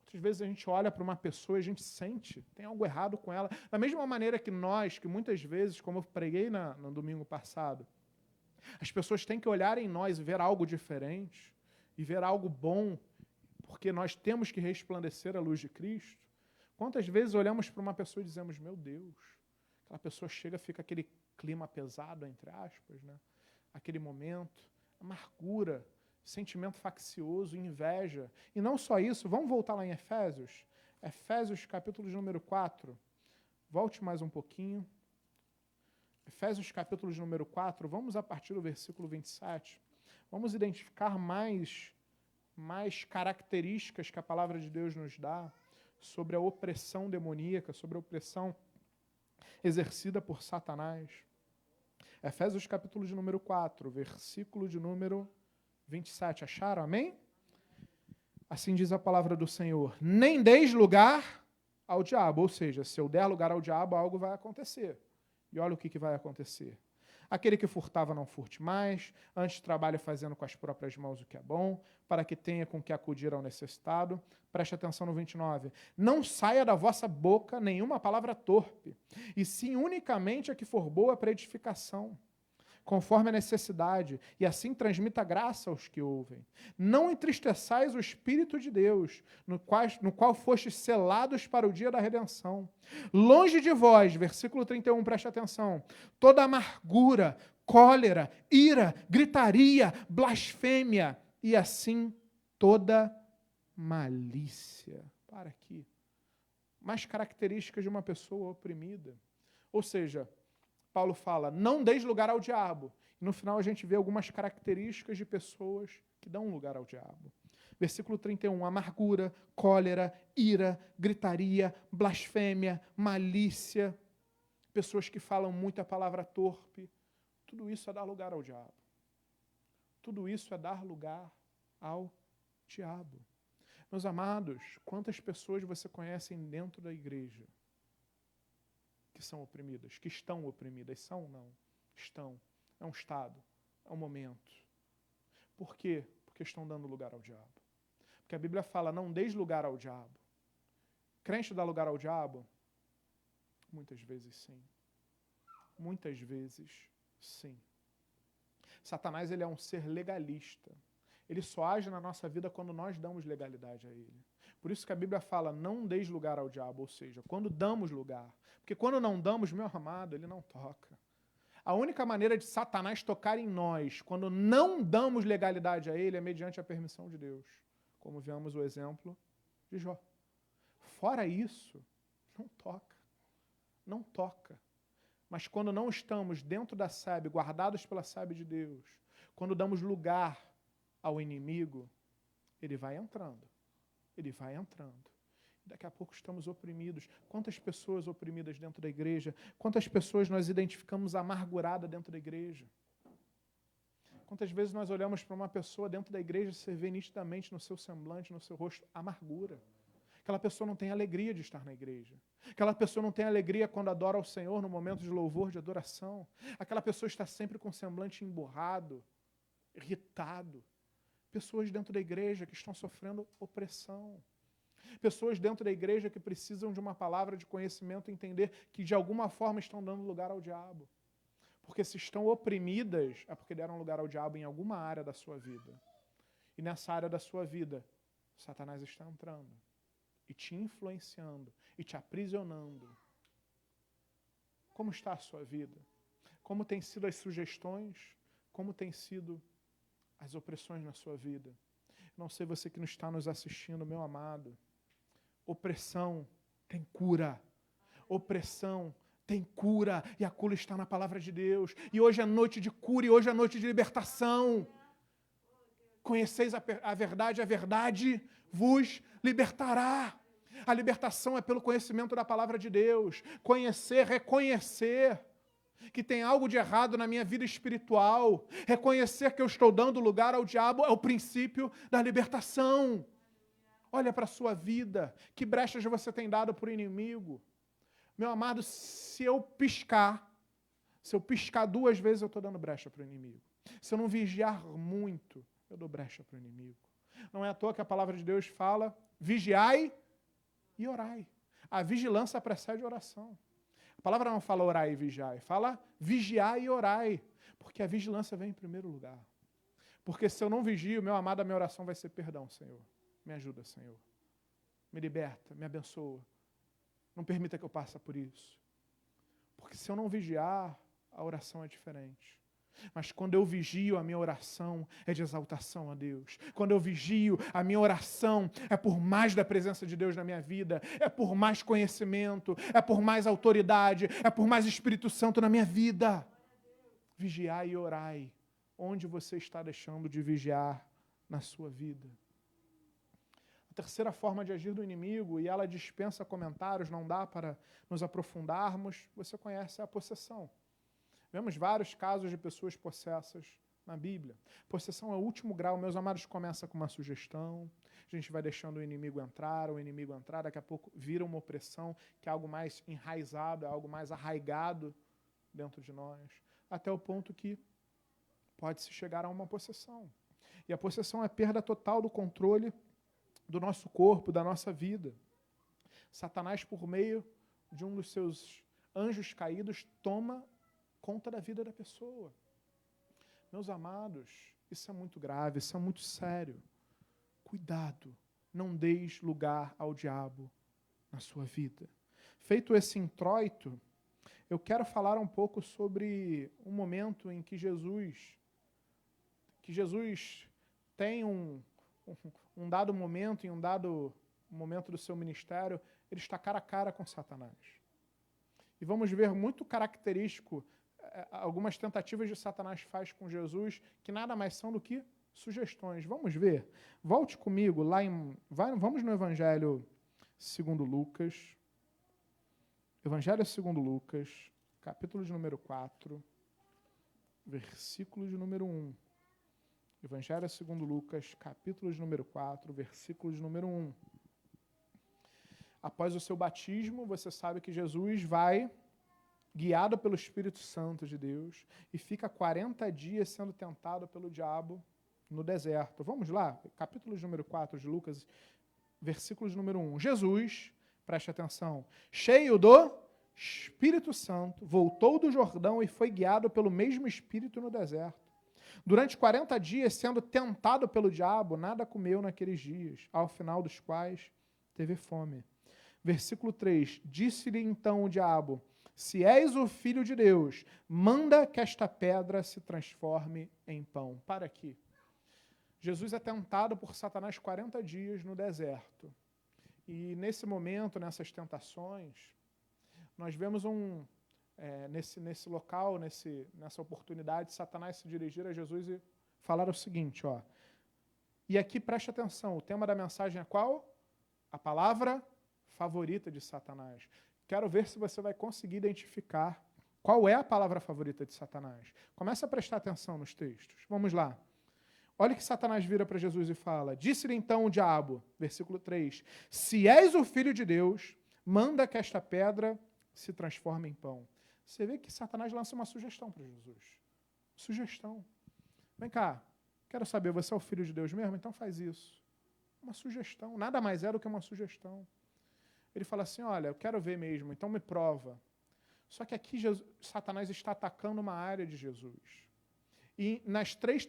Outras vezes a gente olha para uma pessoa e a gente sente, tem algo errado com ela. Da mesma maneira que nós, que muitas vezes, como eu preguei no domingo passado, as pessoas têm que olhar em nós e ver algo diferente, e ver algo bom, porque nós temos que resplandecer a luz de Cristo. Quantas vezes olhamos para uma pessoa e dizemos, meu Deus, aquela pessoa chega, fica aquele clima pesado, entre aspas, né? Aquele momento, amargura, sentimento faccioso, inveja. E não só isso, vamos voltar lá em Efésios? Efésios capítulo de número 4. Volte mais um pouquinho. Efésios capítulo de número 4, vamos a partir do versículo 27. Vamos identificar mais características que a palavra de Deus nos dá sobre a opressão demoníaca, sobre a opressão exercida por Satanás. Efésios capítulo de número 4, versículo de número 27. Acharam? Amém? Assim diz a palavra do Senhor. Nem deis lugar ao diabo. Ou seja, se eu der lugar ao diabo, algo vai acontecer. E olha o que vai acontecer. Aquele que furtava não furte mais, antes trabalhe fazendo com as próprias mãos o que é bom, para que tenha com que acudir ao necessitado. Preste atenção no 29. Não saia da vossa boca nenhuma palavra torpe, e sim unicamente a que for boa para edificação, conforme a necessidade, e assim transmita graça aos que ouvem. Não entristeçais o Espírito de Deus, no qual fostes selados para o dia da redenção. Longe de vós, versículo 31, preste atenção, toda amargura, cólera, ira, gritaria, blasfêmia, e assim toda malícia. Para aqui. Mais características de uma pessoa oprimida. Ou seja, Paulo fala, não deis lugar ao diabo. E no final a gente vê algumas características de pessoas que dão lugar ao diabo. Versículo 31, amargura, cólera, ira, gritaria, blasfêmia, malícia, pessoas que falam muito a palavra torpe. Tudo isso é dar lugar ao diabo. Tudo isso é dar lugar ao diabo. Meus amados, quantas pessoas você conhece dentro da igreja que são oprimidas, que estão oprimidas? São ou não? Estão. É um estado, é um momento. Por quê? Porque estão dando lugar ao diabo. Porque a Bíblia fala, não deis lugar ao diabo. Crente dá lugar ao diabo? Muitas vezes sim. Muitas vezes sim. Satanás, ele é um ser legalista. Ele só age na nossa vida quando nós damos legalidade a ele. Por isso que a Bíblia fala, não deis lugar ao diabo, ou seja, quando damos lugar. Porque quando não damos, meu amado, ele não toca. A única maneira de Satanás tocar em nós, quando não damos legalidade a ele, é mediante a permissão de Deus. Como vemos o exemplo de Jó. Fora isso, não toca. Não toca. Mas quando não estamos dentro da sebe, guardados pela sebe de Deus, quando damos lugar ao inimigo, ele vai entrando. Ele vai entrando. Daqui a pouco estamos oprimidos. Quantas pessoas oprimidas dentro da igreja? Quantas pessoas nós identificamos amargurada dentro da igreja? Quantas vezes nós olhamos para uma pessoa dentro da igreja e você vê nitidamente no seu semblante, no seu rosto, amargura. Aquela pessoa não tem alegria de estar na igreja. Aquela pessoa não tem alegria quando adora ao Senhor no momento de louvor, de adoração. Aquela pessoa está sempre com o semblante emburrado, irritado. Pessoas dentro da igreja que estão sofrendo opressão. Pessoas dentro da igreja que precisam de uma palavra de conhecimento e entender que de alguma forma estão dando lugar ao diabo. Porque se estão oprimidas, é porque deram lugar ao diabo em alguma área da sua vida. E nessa área da sua vida, Satanás está entrando e te influenciando e te aprisionando. Como está a sua vida? Como tem sido as sugestões? Como tem sido as opressões na sua vida? Não sei você que não está nos assistindo, meu amado. Opressão tem cura. Opressão tem cura. E a cura está na palavra de Deus. E hoje é noite de cura e hoje é noite de libertação. Conheceis a verdade vos libertará. A libertação é pelo conhecimento da palavra de Deus. Conhecer, reconhecer que tem algo de errado na minha vida espiritual. Reconhecer que eu estou dando lugar ao diabo é o princípio da libertação. Olha para a sua vida. Que brechas você tem dado para o inimigo? Meu amado, se eu piscar 2 vezes, eu estou dando brecha para o inimigo. Se eu não vigiar muito, eu dou brecha para o inimigo. Não é à toa que a palavra de Deus fala, vigiai e orai. A vigilância precede a oração. A palavra não fala orai e vigiai, fala vigiai e orai. Porque a vigilância vem em primeiro lugar. Porque se eu não vigio, meu amado, a minha oração vai ser perdão, Senhor. Me ajuda, Senhor. Me liberta, me abençoa. Não permita que eu passe por isso. Porque se eu não vigiar, a oração é diferente. Mas quando eu vigio, a minha oração é de exaltação a Deus. Quando eu vigio, a minha oração é por mais da presença de Deus na minha vida, é por mais conhecimento, é por mais autoridade, é por mais Espírito Santo na minha vida. Vigiai e orai. Onde você está deixando de vigiar na sua vida? A terceira forma de agir do inimigo, e ela dispensa comentários, não dá para nos aprofundarmos, você conhece a possessão. Vemos vários casos de pessoas possessas na Bíblia. Possessão é o último grau, meus amados, começa com uma sugestão, a gente vai deixando o inimigo entrar, daqui a pouco vira uma opressão, que é algo mais enraizado, é algo mais arraigado dentro de nós, até o ponto que pode-se chegar a uma possessão. E a possessão é a perda total do controle do nosso corpo, da nossa vida. Satanás, por meio de um dos seus anjos caídos, toma conta da vida da pessoa. Meus amados, isso é muito grave, isso é muito sério. Cuidado, não deis lugar ao diabo na sua vida. Feito esse introito, eu quero falar um pouco sobre um momento em que Jesus tem um dado momento, em um dado momento do seu ministério, ele está cara a cara com Satanás. E vamos ver muito característico algumas tentativas de Satanás faz com Jesus, que nada mais são do que sugestões. Vamos ver. Volte comigo lá vamos no Evangelho segundo Lucas. Evangelho segundo Lucas, capítulo de número 4, versículo de número 1. Evangelho segundo Lucas, capítulo de número 4, versículo de número 1. Após o seu batismo, você sabe que Jesus vai, guiado pelo Espírito Santo de Deus, e fica 40 dias sendo tentado pelo diabo no deserto. Vamos lá, capítulo de número 4 de Lucas, versículo de número 1. Jesus, preste atenção, cheio do Espírito Santo, voltou do Jordão e foi guiado pelo mesmo Espírito no deserto. Durante 40 dias, sendo tentado pelo diabo, nada comeu naqueles dias, ao final dos quais teve fome. Versículo 3, disse-lhe então o diabo, se és o Filho de Deus, manda que esta pedra se transforme em pão. Para aqui. Jesus é tentado por Satanás 40 dias no deserto. E nesse momento, nessas tentações, nós vemos nesse local, nessa oportunidade, Satanás se dirigir a Jesus e falar o seguinte, ó. E aqui preste atenção, o tema da mensagem é qual? A palavra favorita de Satanás. Quero ver se você vai conseguir identificar qual é a palavra favorita de Satanás. Começa a prestar atenção nos textos. Vamos lá. Olha que Satanás vira para Jesus e fala, disse-lhe então o diabo, versículo 3, se és o Filho de Deus, manda que esta pedra se transforme em pão. Você vê que Satanás lança uma sugestão para Jesus. Sugestão. Vem cá, quero saber, você é o Filho de Deus mesmo? Então faz isso. Uma sugestão, nada mais é do que uma sugestão. Ele fala assim, olha, eu quero ver mesmo, então me prova. Só que aqui Satanás está atacando uma área de Jesus. E nas três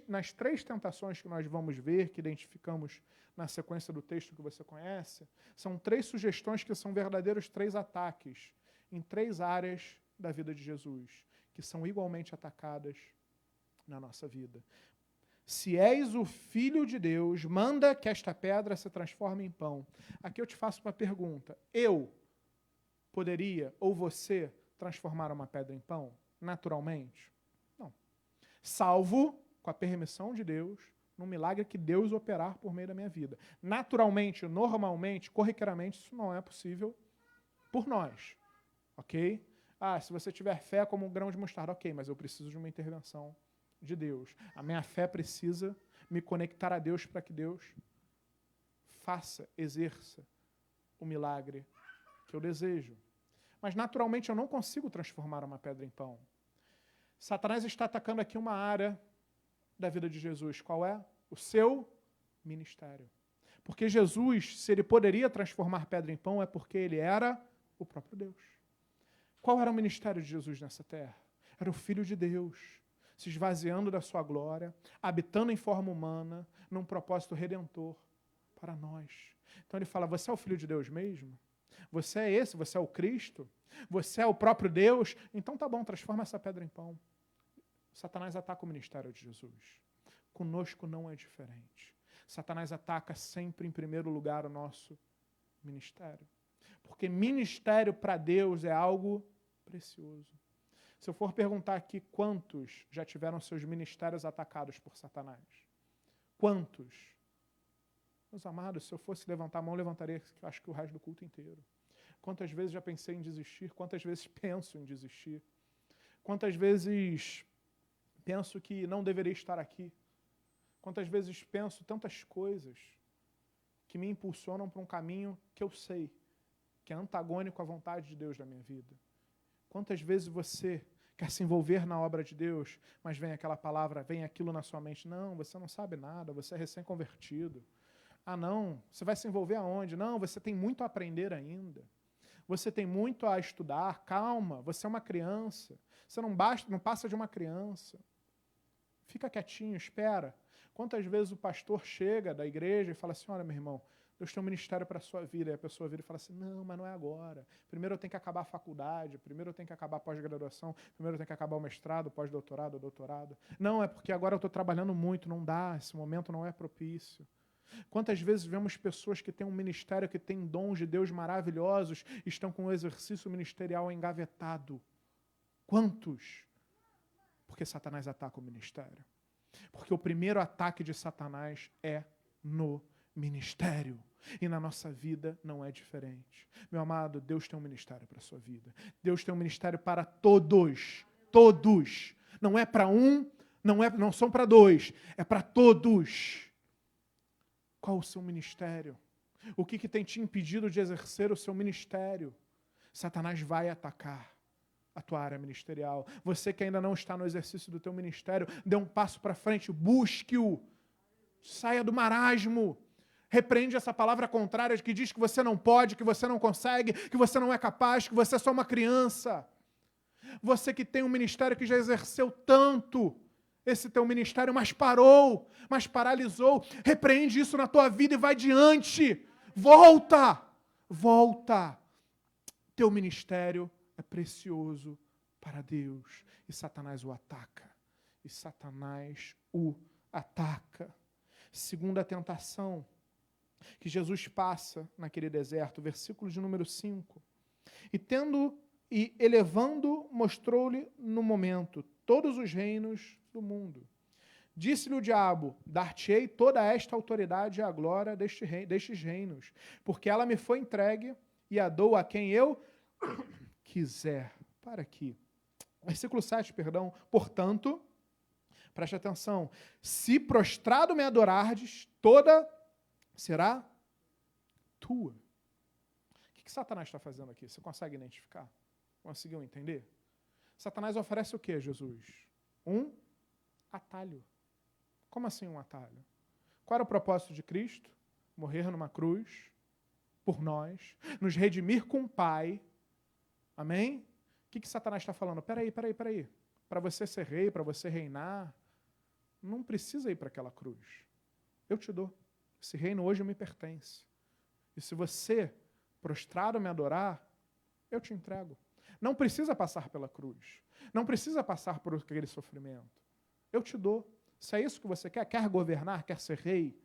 tentações que nós vamos ver, que identificamos na sequência do texto que você conhece, são 3 sugestões que são verdadeiros 3 ataques em 3 áreas da vida de Jesus, que são igualmente atacadas na nossa vida. Se és o Filho de Deus, manda que esta pedra se transforme em pão. Aqui eu te faço uma pergunta. Eu poderia, ou você, transformar uma pedra em pão? Naturalmente? Não. Salvo, com a permissão de Deus, num milagre que Deus operar por meio da minha vida. Naturalmente, normalmente, corriqueiramente, isso não é possível por nós. Ok? Se você tiver fé como um grão de mostarda, ok, mas eu preciso de uma intervenção de Deus. A minha fé precisa me conectar a Deus para que Deus faça, exerça o milagre que eu desejo. Mas naturalmente eu não consigo transformar uma pedra em pão. Satanás está atacando aqui uma área da vida de Jesus. Qual é? O seu ministério. Porque Jesus, se ele poderia transformar pedra em pão, é porque ele era o próprio Deus. Qual era o ministério de Jesus nessa terra? Era o Filho de Deus, se esvaziando da sua glória, habitando em forma humana, num propósito redentor para nós. Então ele fala, você é o Filho de Deus mesmo? Você é esse? Você é o Cristo? Você é o próprio Deus? Então tá bom, transforma essa pedra em pão. Satanás ataca o ministério de Jesus. Conosco não é diferente. Satanás ataca sempre em primeiro lugar o nosso ministério. Porque ministério para Deus é algo precioso. Se eu for perguntar aqui quantos já tiveram seus ministérios atacados por Satanás? Quantos? Meus amados, se eu fosse levantar a mão, eu levantaria, acho que o resto do culto inteiro. Quantas vezes já pensei em desistir? Quantas vezes penso em desistir? Quantas vezes penso que não deveria estar aqui? Quantas vezes penso tantas coisas que me impulsionam para um caminho que eu sei que é antagônico à vontade de Deus na minha vida? Quantas vezes você quer se envolver na obra de Deus, mas vem aquela palavra, vem aquilo na sua mente, não, você não sabe nada, você é recém-convertido. Não, você vai se envolver aonde? Não, você tem muito a aprender ainda. Você tem muito a estudar, calma, você é uma criança. Você não passa de uma criança. Fica quietinho, espera. Quantas vezes o pastor chega da igreja e fala assim, olha, meu irmão, Deus tem um ministério para a sua vida. E a pessoa vira e fala assim, não, mas não é agora. Primeiro eu tenho que acabar a faculdade, primeiro eu tenho que acabar a pós-graduação, primeiro eu tenho que acabar o mestrado, pós-doutorado, doutorado. Não, é porque agora eu estou trabalhando muito, não dá, esse momento não é propício. Quantas vezes vemos pessoas que têm um ministério, que têm dons de Deus maravilhosos, estão com o exercício ministerial engavetado? Quantos? Porque Satanás ataca o ministério. Porque o primeiro ataque de Satanás é no ministério. E na nossa vida não é diferente. Meu amado, Deus tem um ministério para a sua vida. Deus tem um ministério para todos. Todos. Não é para um, não são para dois. É para todos. Qual o seu ministério? O que tem te impedido de exercer o seu ministério? Satanás vai atacar a tua área ministerial. Você que ainda não está no exercício do teu ministério, dê um passo para frente, busque-o. Saia do marasmo. Repreende essa palavra contrária que diz que você não pode, que você não consegue, que você não é capaz, que você é só uma criança. Você que tem um ministério que já exerceu tanto esse teu ministério, mas parou, mas paralisou. Repreende isso na tua vida e vai diante. Volta! Volta! Teu ministério é precioso para Deus. E Satanás o ataca. E Satanás o ataca. Segunda tentação que Jesus passa naquele deserto, versículo de número 5. E elevando, mostrou-lhe no momento todos os reinos do mundo. Disse-lhe o diabo, dar-te-ei toda esta autoridade e a glória destes reinos, porque ela me foi entregue e a dou a quem eu quiser. Para aqui. Versículo 7, perdão. Portanto, preste atenção, se prostrado me adorardes, toda será tua. O que Satanás está fazendo aqui? Você consegue identificar? Conseguiu entender? Satanás oferece o que a Jesus? Um atalho. Como assim um atalho? Qual era o propósito de Cristo? Morrer numa cruz por nós, nos redimir com o Pai. Amém? O que Satanás está falando? Peraí. Para você ser rei, para você reinar, não precisa ir para aquela cruz. Eu te dou. Esse reino hoje me pertence. E se você, prostrado, me adorar, eu te entrego. Não precisa passar pela cruz. Não precisa passar por aquele sofrimento. Eu te dou. Se é isso que você quer governar, quer ser rei,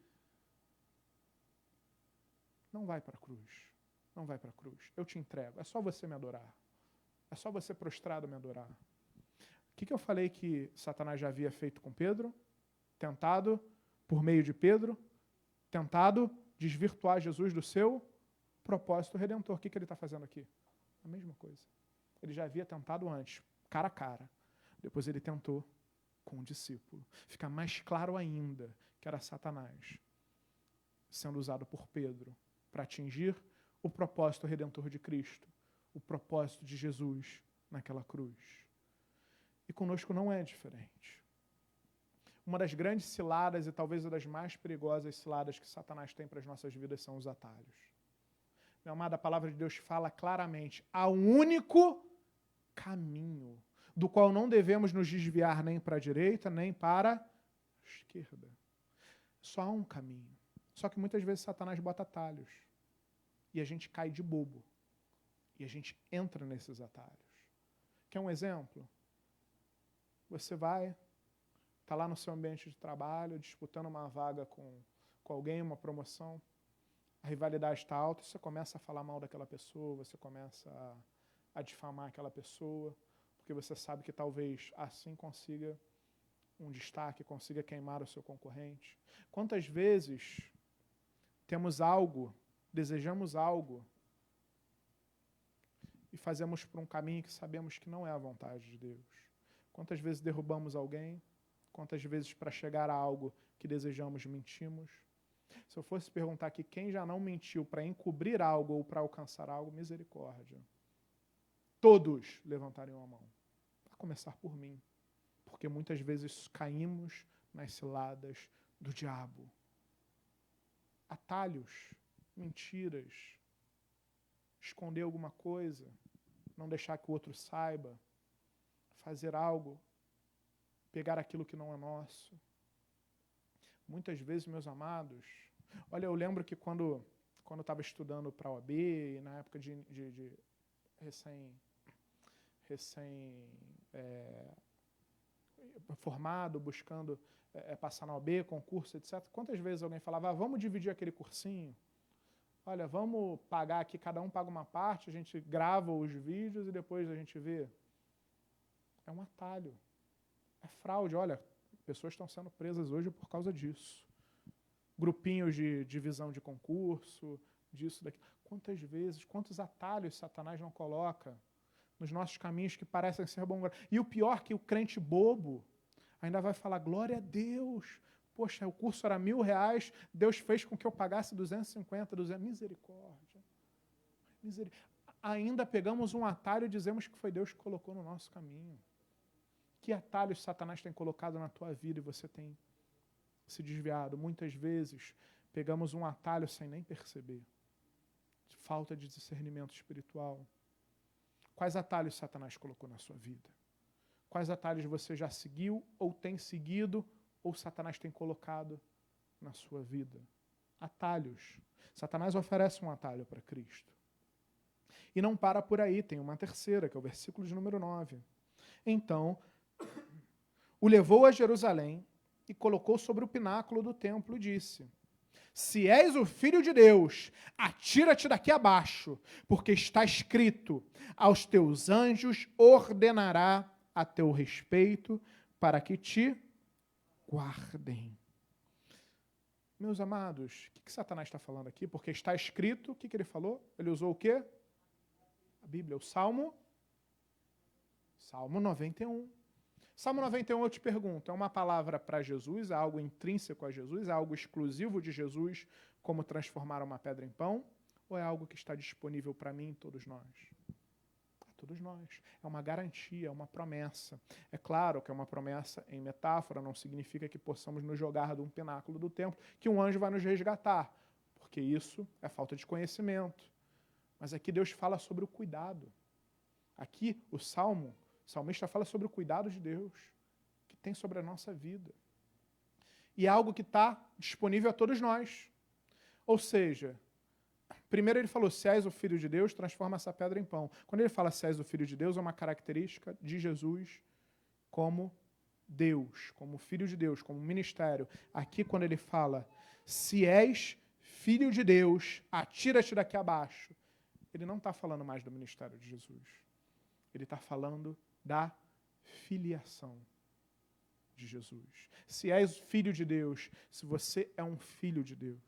não vai para a cruz. Não vai para a cruz. Eu te entrego. É só você me adorar. É só você prostrado me adorar. O que eu falei que Satanás já havia feito com Pedro? Tentado, por meio de Pedro, tentado desvirtuar Jesus do seu propósito redentor. O que ele está fazendo aqui? A mesma coisa. Ele já havia tentado antes, cara a cara. Depois ele tentou com o discípulo. Fica mais claro ainda que era Satanás sendo usado por Pedro para atingir o propósito redentor de Cristo, o propósito de Jesus naquela cruz. E conosco não é diferente. Uma das grandes ciladas e talvez uma das mais perigosas ciladas que Satanás tem para as nossas vidas são os atalhos. Meu amado, a palavra de Deus fala claramente, há um único caminho, do qual não devemos nos desviar nem para a direita, nem para a esquerda. Só há um caminho. Só que muitas vezes Satanás bota atalhos. E a gente cai de bobo. E a gente entra nesses atalhos. Quer um exemplo? Você vai, está lá no seu ambiente de trabalho, disputando uma vaga com alguém, uma promoção. A rivalidade está alta, você começa a falar mal daquela pessoa, você começa a difamar aquela pessoa, porque você sabe que talvez assim consiga um destaque, consiga queimar o seu concorrente. Quantas vezes temos algo, desejamos algo, e fazemos por um caminho que sabemos que não é a vontade de Deus? Quantas vezes derrubamos alguém? Quantas vezes para chegar a algo que desejamos mentimos? Se eu fosse perguntar aqui quem já não mentiu para encobrir algo ou para alcançar algo, misericórdia. Todos levantariam a mão. A começar por mim. Porque muitas vezes caímos nas ciladas do diabo. Atalhos, mentiras, esconder alguma coisa, não deixar que o outro saiba, fazer algo, pegar aquilo que não é nosso. Muitas vezes, meus amados, olha, eu lembro que quando eu estava estudando para a OAB, e na época de formado, buscando passar na OAB, concurso, etc. Quantas vezes alguém falava, vamos dividir aquele cursinho? Olha, vamos pagar aqui, cada um paga uma parte, a gente grava os vídeos e depois a gente vê. É um atalho. É fraude. Olha, pessoas estão sendo presas hoje por causa disso. Grupinhos de divisão de concurso, disso, daquilo. Quantas vezes, quantos atalhos Satanás não coloca nos nossos caminhos que parecem ser bons. E o pior que o crente bobo ainda vai falar, glória a Deus. Poxa, o curso era R$1.000, Deus fez com que eu pagasse 250, 200. Misericórdia. Ainda pegamos um atalho e dizemos que foi Deus que colocou no nosso caminho. Que atalhos Satanás tem colocado na tua vida e você tem se desviado? Muitas vezes pegamos um atalho sem nem perceber. Falta de discernimento espiritual. Quais atalhos Satanás colocou na sua vida? Quais atalhos você já seguiu ou tem seguido ou Satanás tem colocado na sua vida? Atalhos. Satanás oferece um atalho para Cristo. E não para por aí, tem uma terceira, que é o versículo de número 9. Então, o levou a Jerusalém e colocou sobre o pináculo do templo e disse, se és o Filho de Deus, atira-te daqui abaixo, porque está escrito, aos teus anjos ordenará a teu respeito para que te guardem. Meus amados, o que Satanás está falando aqui? Porque está escrito, o que ele falou? Ele usou o quê? A Bíblia, o Salmo 91. Salmo 91, eu te pergunto, é uma palavra para Jesus, é algo intrínseco a Jesus, é algo exclusivo de Jesus, como transformar uma pedra em pão, ou é algo que está disponível para mim e todos nós? Para todos nós. É uma garantia, é uma promessa. É claro que é uma promessa em metáfora, não significa que possamos nos jogar de um pináculo do templo, que um anjo vai nos resgatar, porque isso é falta de conhecimento. Mas aqui Deus fala sobre o cuidado. Aqui o salmista fala sobre o cuidado de Deus, que tem sobre a nossa vida. E é algo que está disponível a todos nós. Ou seja, Primeiro ele falou, se és o Filho de Deus, transforma essa pedra em pão. Quando ele fala se és o Filho de Deus, é uma característica de Jesus como Deus, como Filho de Deus, como ministério. Aqui quando ele fala, se és Filho de Deus, atira-te daqui abaixo. Ele não está falando mais do ministério de Jesus. Ele está falando da filiação de Jesus. Se és filho de Deus, se você é um filho de Deus,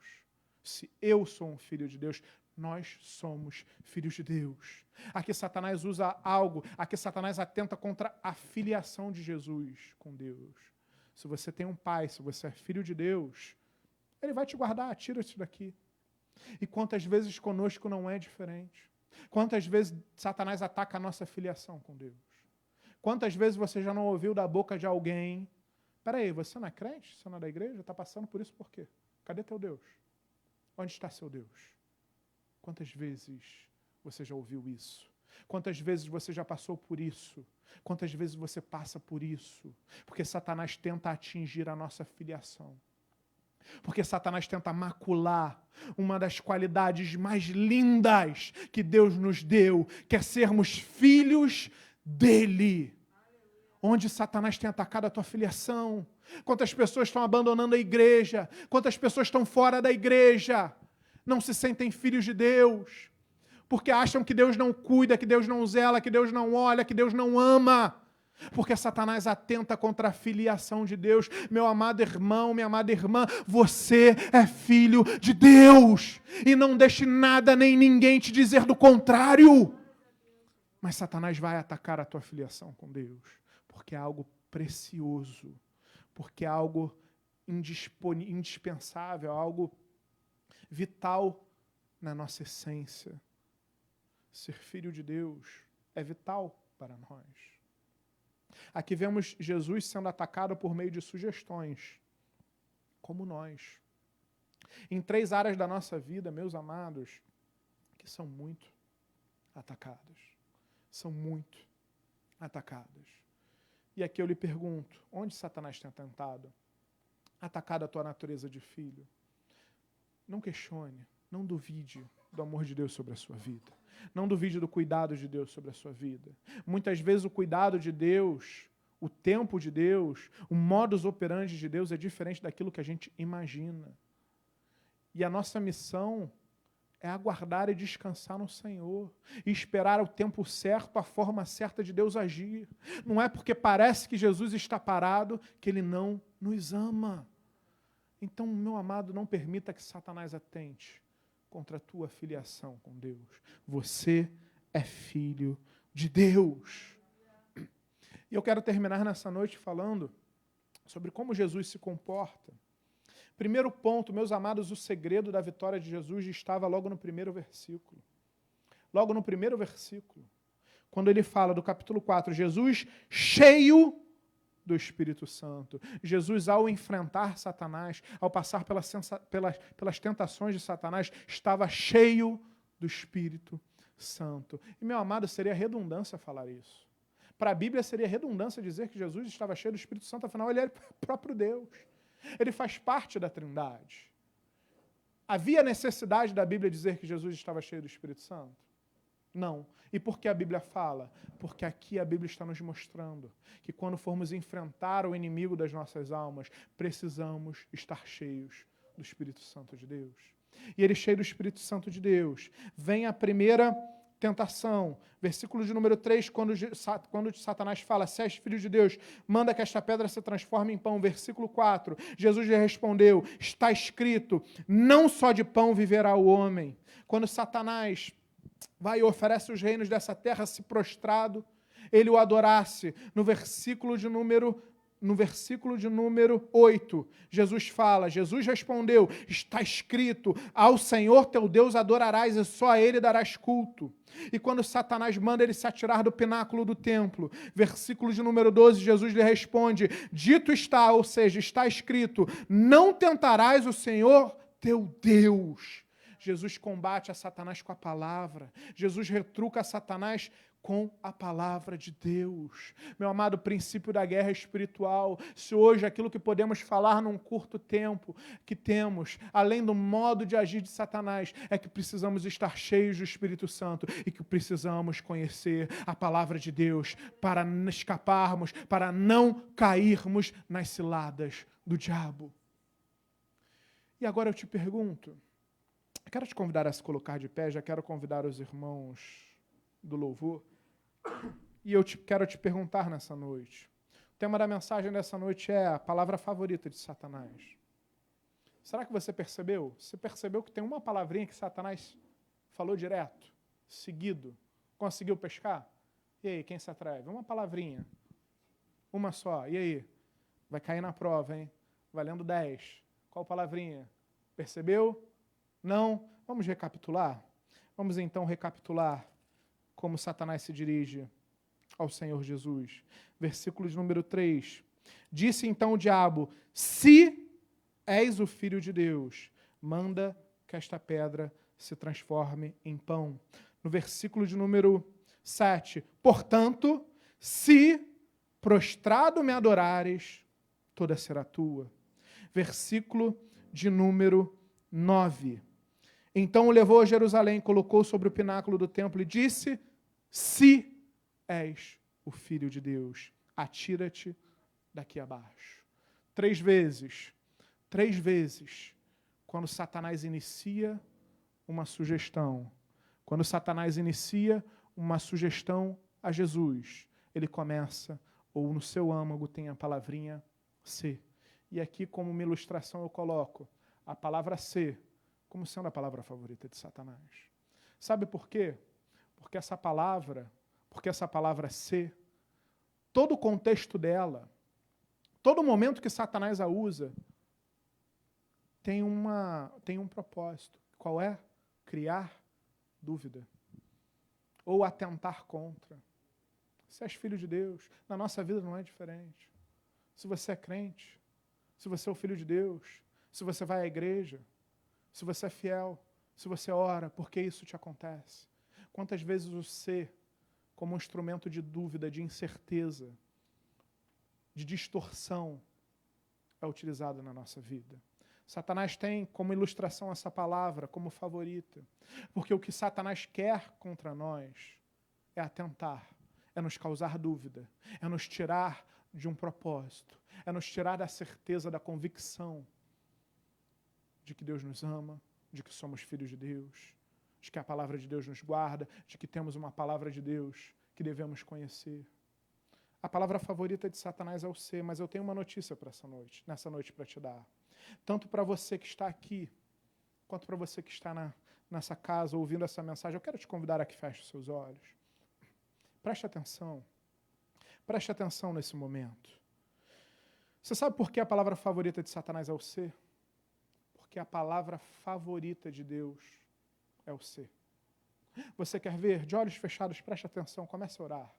se eu sou um filho de Deus, nós somos filhos de Deus. Aqui Satanás usa algo, aqui Satanás atenta contra a filiação de Jesus com Deus. Se você tem um pai, se você é filho de Deus, ele vai te guardar, tira-te daqui. E quantas vezes conosco não é diferente? Quantas vezes Satanás ataca a nossa filiação com Deus? Quantas vezes você já não ouviu da boca de alguém, peraí, você não é crente? Você não é da igreja? Está passando por isso por quê? Cadê teu Deus? Onde está seu Deus? Quantas vezes você já ouviu isso? Quantas vezes você já passou por isso? Quantas vezes você passa por isso? Porque Satanás tenta atingir a nossa filiação. Porque Satanás tenta macular uma das qualidades mais lindas que Deus nos deu, que é sermos filhos dele. Onde Satanás tem atacado a tua filiação? Quantas pessoas estão abandonando a igreja? Quantas pessoas estão fora da igreja? Não se sentem filhos de Deus, porque acham que Deus não cuida, que Deus não zela, que Deus não olha, que Deus não ama. Porque Satanás atenta contra a filiação de Deus. Meu amado irmão, minha amada irmã, você é filho de Deus. E não deixe nada nem ninguém te dizer do contrário. Mas Satanás vai atacar a tua filiação com Deus. Porque é algo precioso. Porque é algo indispensável, algo vital na nossa essência. Ser filho de Deus é vital para nós. Aqui vemos Jesus sendo atacado por meio de sugestões, como nós. Em 3 áreas da nossa vida, meus amados, que são muito atacadas. São muito atacadas. E aqui eu lhe pergunto, onde Satanás tem tentado? Atacado a tua natureza de filho. Não questione, não duvide do amor de Deus sobre a sua vida. Não duvide do cuidado de Deus sobre a sua vida. Muitas vezes o cuidado de Deus, o tempo de Deus, o modus operandi de Deus é diferente daquilo que a gente imagina. E a nossa missão é aguardar e descansar no Senhor. E esperar o tempo certo, a forma certa de Deus agir. Não é porque parece que Jesus está parado que Ele não nos ama. Então, meu amado, não permita que Satanás atente contra a tua filiação com Deus. Você é filho de Deus. E eu quero terminar nessa noite falando sobre como Jesus se comporta. Primeiro ponto, meus amados, o segredo da vitória de Jesus estava logo no primeiro versículo. Logo no primeiro versículo. Quando ele fala do capítulo 4, Jesus cheio do Espírito Santo. Jesus, ao enfrentar Satanás, ao passar pelas tentações de Satanás, estava cheio do Espírito Santo. E, meu amado, seria redundância falar isso. Para a Bíblia seria redundância dizer que Jesus estava cheio do Espírito Santo, afinal ele é o próprio Deus. Ele faz parte da Trindade. Havia necessidade da Bíblia dizer que Jesus estava cheio do Espírito Santo? Não. E por que a Bíblia fala? Porque aqui a Bíblia está nos mostrando que quando formos enfrentar o inimigo das nossas almas, precisamos estar cheios do Espírito Santo de Deus. E ele cheio do Espírito Santo de Deus. Vem a primeira tentação. Versículo de número 3, quando Satanás fala, se és filho de Deus, manda que esta pedra se transforme em pão. Versículo 4, Jesus lhe respondeu, está escrito, não só de pão viverá o homem. Quando Satanás vai e oferece os reinos dessa terra, se prostrado, ele o adorasse. No versículo de número 8, Jesus fala, Jesus respondeu, está escrito, ao Senhor teu Deus adorarás e só a Ele darás culto. E quando Satanás manda ele se atirar do pináculo do templo, versículo de número 12, Jesus lhe responde, dito está, ou seja, está escrito, não tentarás o Senhor teu Deus. Jesus combate a Satanás com a palavra. Jesus retruca a Satanás com a palavra de Deus. Meu amado, princípio da guerra espiritual. Se hoje aquilo que podemos falar num curto tempo que temos, além do modo de agir de Satanás, é que precisamos estar cheios do Espírito Santo e que precisamos conhecer a palavra de Deus para escaparmos, para não cairmos nas ciladas do diabo. E agora eu te pergunto, quero te convidar a se colocar de pé, já quero convidar os irmãos do louvor. E eu quero te perguntar nessa noite. O tema da mensagem dessa noite é a palavra favorita de Satanás. Será que você percebeu? Você percebeu que tem uma palavrinha que Satanás falou direto, seguido? Conseguiu pescar? E aí, quem se atreve? Uma palavrinha. Uma só. E aí? Vai cair na prova, hein? Valendo 10. Qual palavrinha? Percebeu? Não? Vamos recapitular? Vamos então recapitular como Satanás se dirige ao Senhor Jesus. Versículo de número 3. Disse então o diabo: se és o Filho de Deus, manda que esta pedra se transforme em pão. No versículo de número 7. Portanto, se prostrado me adorares, toda será tua. Versículo de número 9. Então o levou a Jerusalém, colocou sobre o pináculo do templo e disse: se és o Filho de Deus, atira-te daqui abaixo. 3 vezes, quando Satanás inicia uma sugestão, quando Satanás inicia uma sugestão a Jesus, ele começa, ou no seu âmago tem a palavrinha se. E aqui, como uma ilustração, eu coloco a palavra se como sendo a palavra favorita de Satanás. Sabe por quê? Porque essa palavra se, todo o contexto dela, todo momento que Satanás a usa, tem um propósito. Qual é? Criar dúvida. Ou atentar contra. Se és filho de Deus, na nossa vida não é diferente. Se você é crente, se você é o filho de Deus, se você vai à igreja, se você é fiel, se você ora, por que isso te acontece? Quantas vezes o ser, como um instrumento de dúvida, de incerteza, de distorção, é utilizado na nossa vida? Satanás tem como ilustração essa palavra como favorita, porque o que Satanás quer contra nós é atentar, é nos causar dúvida, é nos tirar de um propósito, é nos tirar da certeza, da convicção de que Deus nos ama, de que somos filhos de Deus, de que a palavra de Deus nos guarda, de que temos uma palavra de Deus que devemos conhecer. A palavra favorita de Satanás é o ser, mas eu tenho uma notícia para nessa noite para te dar. Tanto para você que está aqui, quanto para você que está nessa casa ouvindo essa mensagem, eu quero te convidar a que feche os seus olhos. Preste atenção nesse momento. Você sabe por que a palavra favorita de Satanás é o ser? Porque a palavra favorita de Deus é o ser. Você quer ver? De olhos fechados, preste atenção, comece a orar.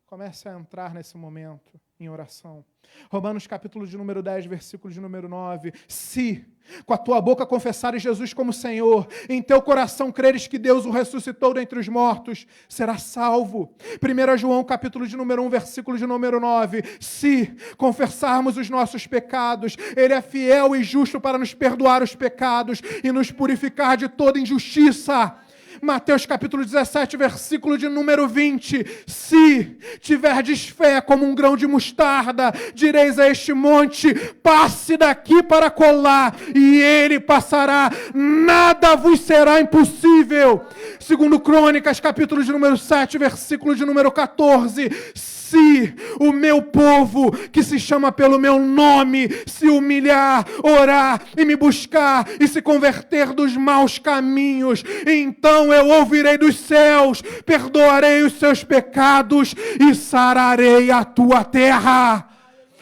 Comece a entrar nesse momento em oração. Romanos capítulo de número 10, versículo de número 9. Se com a tua boca confessares Jesus como Senhor, em teu coração creres que Deus o ressuscitou dentre os mortos, serás salvo. 1 João capítulo de número 1, versículo de número 9. Se confessarmos os nossos pecados, Ele é fiel e justo para nos perdoar os pecados e nos purificar de toda injustiça. Mateus capítulo 17, versículo de número 20. Se tiverdes fé como um grão de mostarda, direis a este monte, passe daqui para colar, e ele passará, nada vos será impossível. Segundo Crônicas, capítulo de número 7, versículo de número 14. Se o meu povo, que se chama pelo meu nome, se humilhar, orar e me buscar e se converter dos maus caminhos, então eu ouvirei dos céus, perdoarei os seus pecados e sararei a tua terra.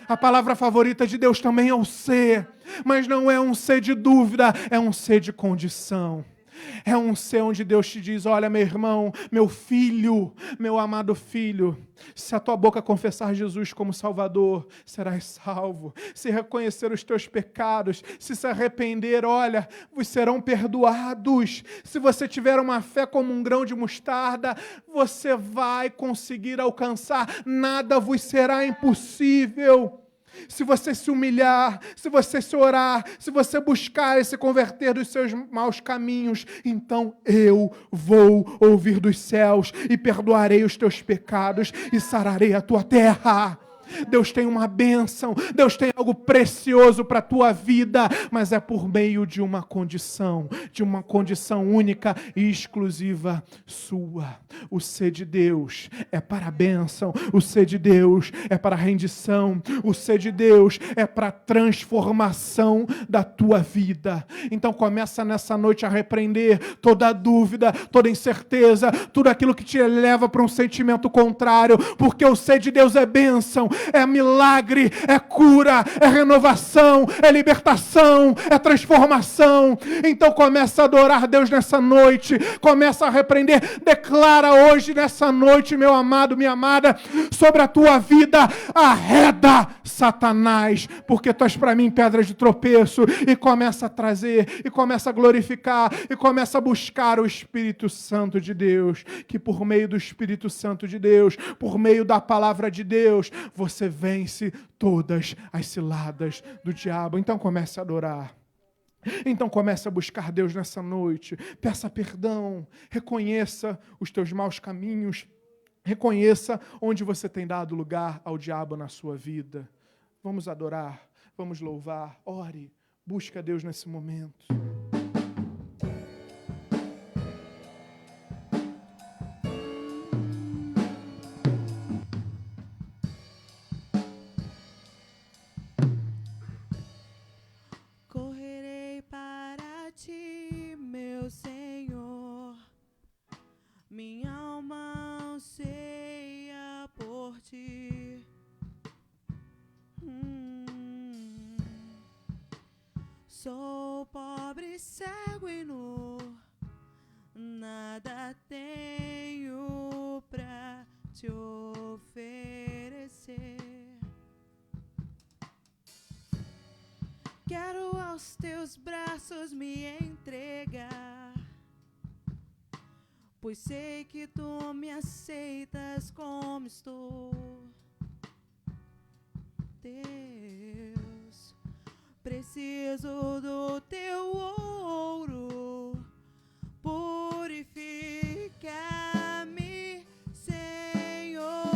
A palavra favorita de Deus também é o ser, mas não é um ser de dúvida, é um ser de condição. É um ser onde Deus te diz, olha, meu irmão, meu filho, meu amado filho, se a tua boca confessar Jesus como Salvador, serás salvo. Se reconhecer os teus pecados, se arrepender, olha, vos serão perdoados. Se você tiver uma fé como um grão de mostarda, você vai conseguir alcançar. Nada vos será impossível. Se você se humilhar, se você se orar, se você buscar e se converter dos seus maus caminhos, então eu vou ouvir dos céus e perdoarei os teus pecados e sararei a tua terra. Deus tem uma bênção, Deus tem algo precioso para a tua vida, mas é por meio de uma condição única e exclusiva sua. O ser de Deus é para a bênção, o ser de Deus é para a rendição, o ser de Deus é para a transformação da tua vida. Então começa nessa noite a repreender toda a dúvida, toda a incerteza, tudo aquilo que te leva para um sentimento contrário, porque o ser de Deus é bênção, é milagre, é cura, é renovação, é libertação, é transformação. Então começa a adorar Deus nessa noite, começa a repreender, declara hoje nessa noite, meu amado, minha amada, sobre a tua vida, arreda Satanás, porque tu és para mim pedra de tropeço, e começa a trazer, e começa a glorificar, e começa a buscar o Espírito Santo de Deus, que por meio do Espírito Santo de Deus, por meio da palavra de Deus, você vence todas as ciladas do diabo. Então comece a adorar. Então comece a buscar Deus nessa noite. Peça perdão. Reconheça os teus maus caminhos. Reconheça onde você tem dado lugar ao diabo na sua vida. Vamos adorar. Vamos louvar. Ore. Busque a Deus nesse momento. Meu Senhor, minha alma anseia por ti. Sou pobre, cego e nu, nada tenho pra te oferecer. Quero aos teus braços me entregar, pois sei que tu me aceitas como estou. Deus, preciso do teu ouro, purifica-me, Senhor.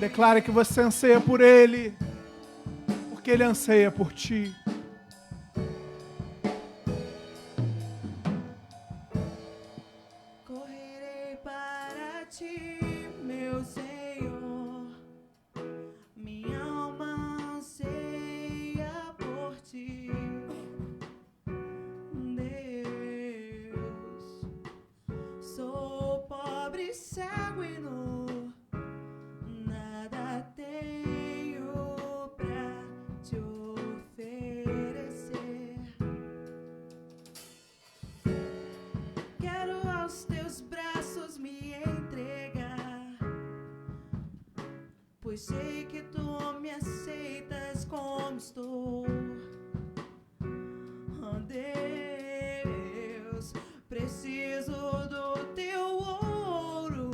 Declare que você anseia por Ele, porque Ele anseia por ti. Correrei para ti, meu Senhor, minha alma anseia por ti. Deus, sou pobre, cego e nu, tenho pra te oferecer. Quero aos teus braços me entregar, pois sei que tu me aceitas como estou. Oh, Deus, preciso do teu ouro,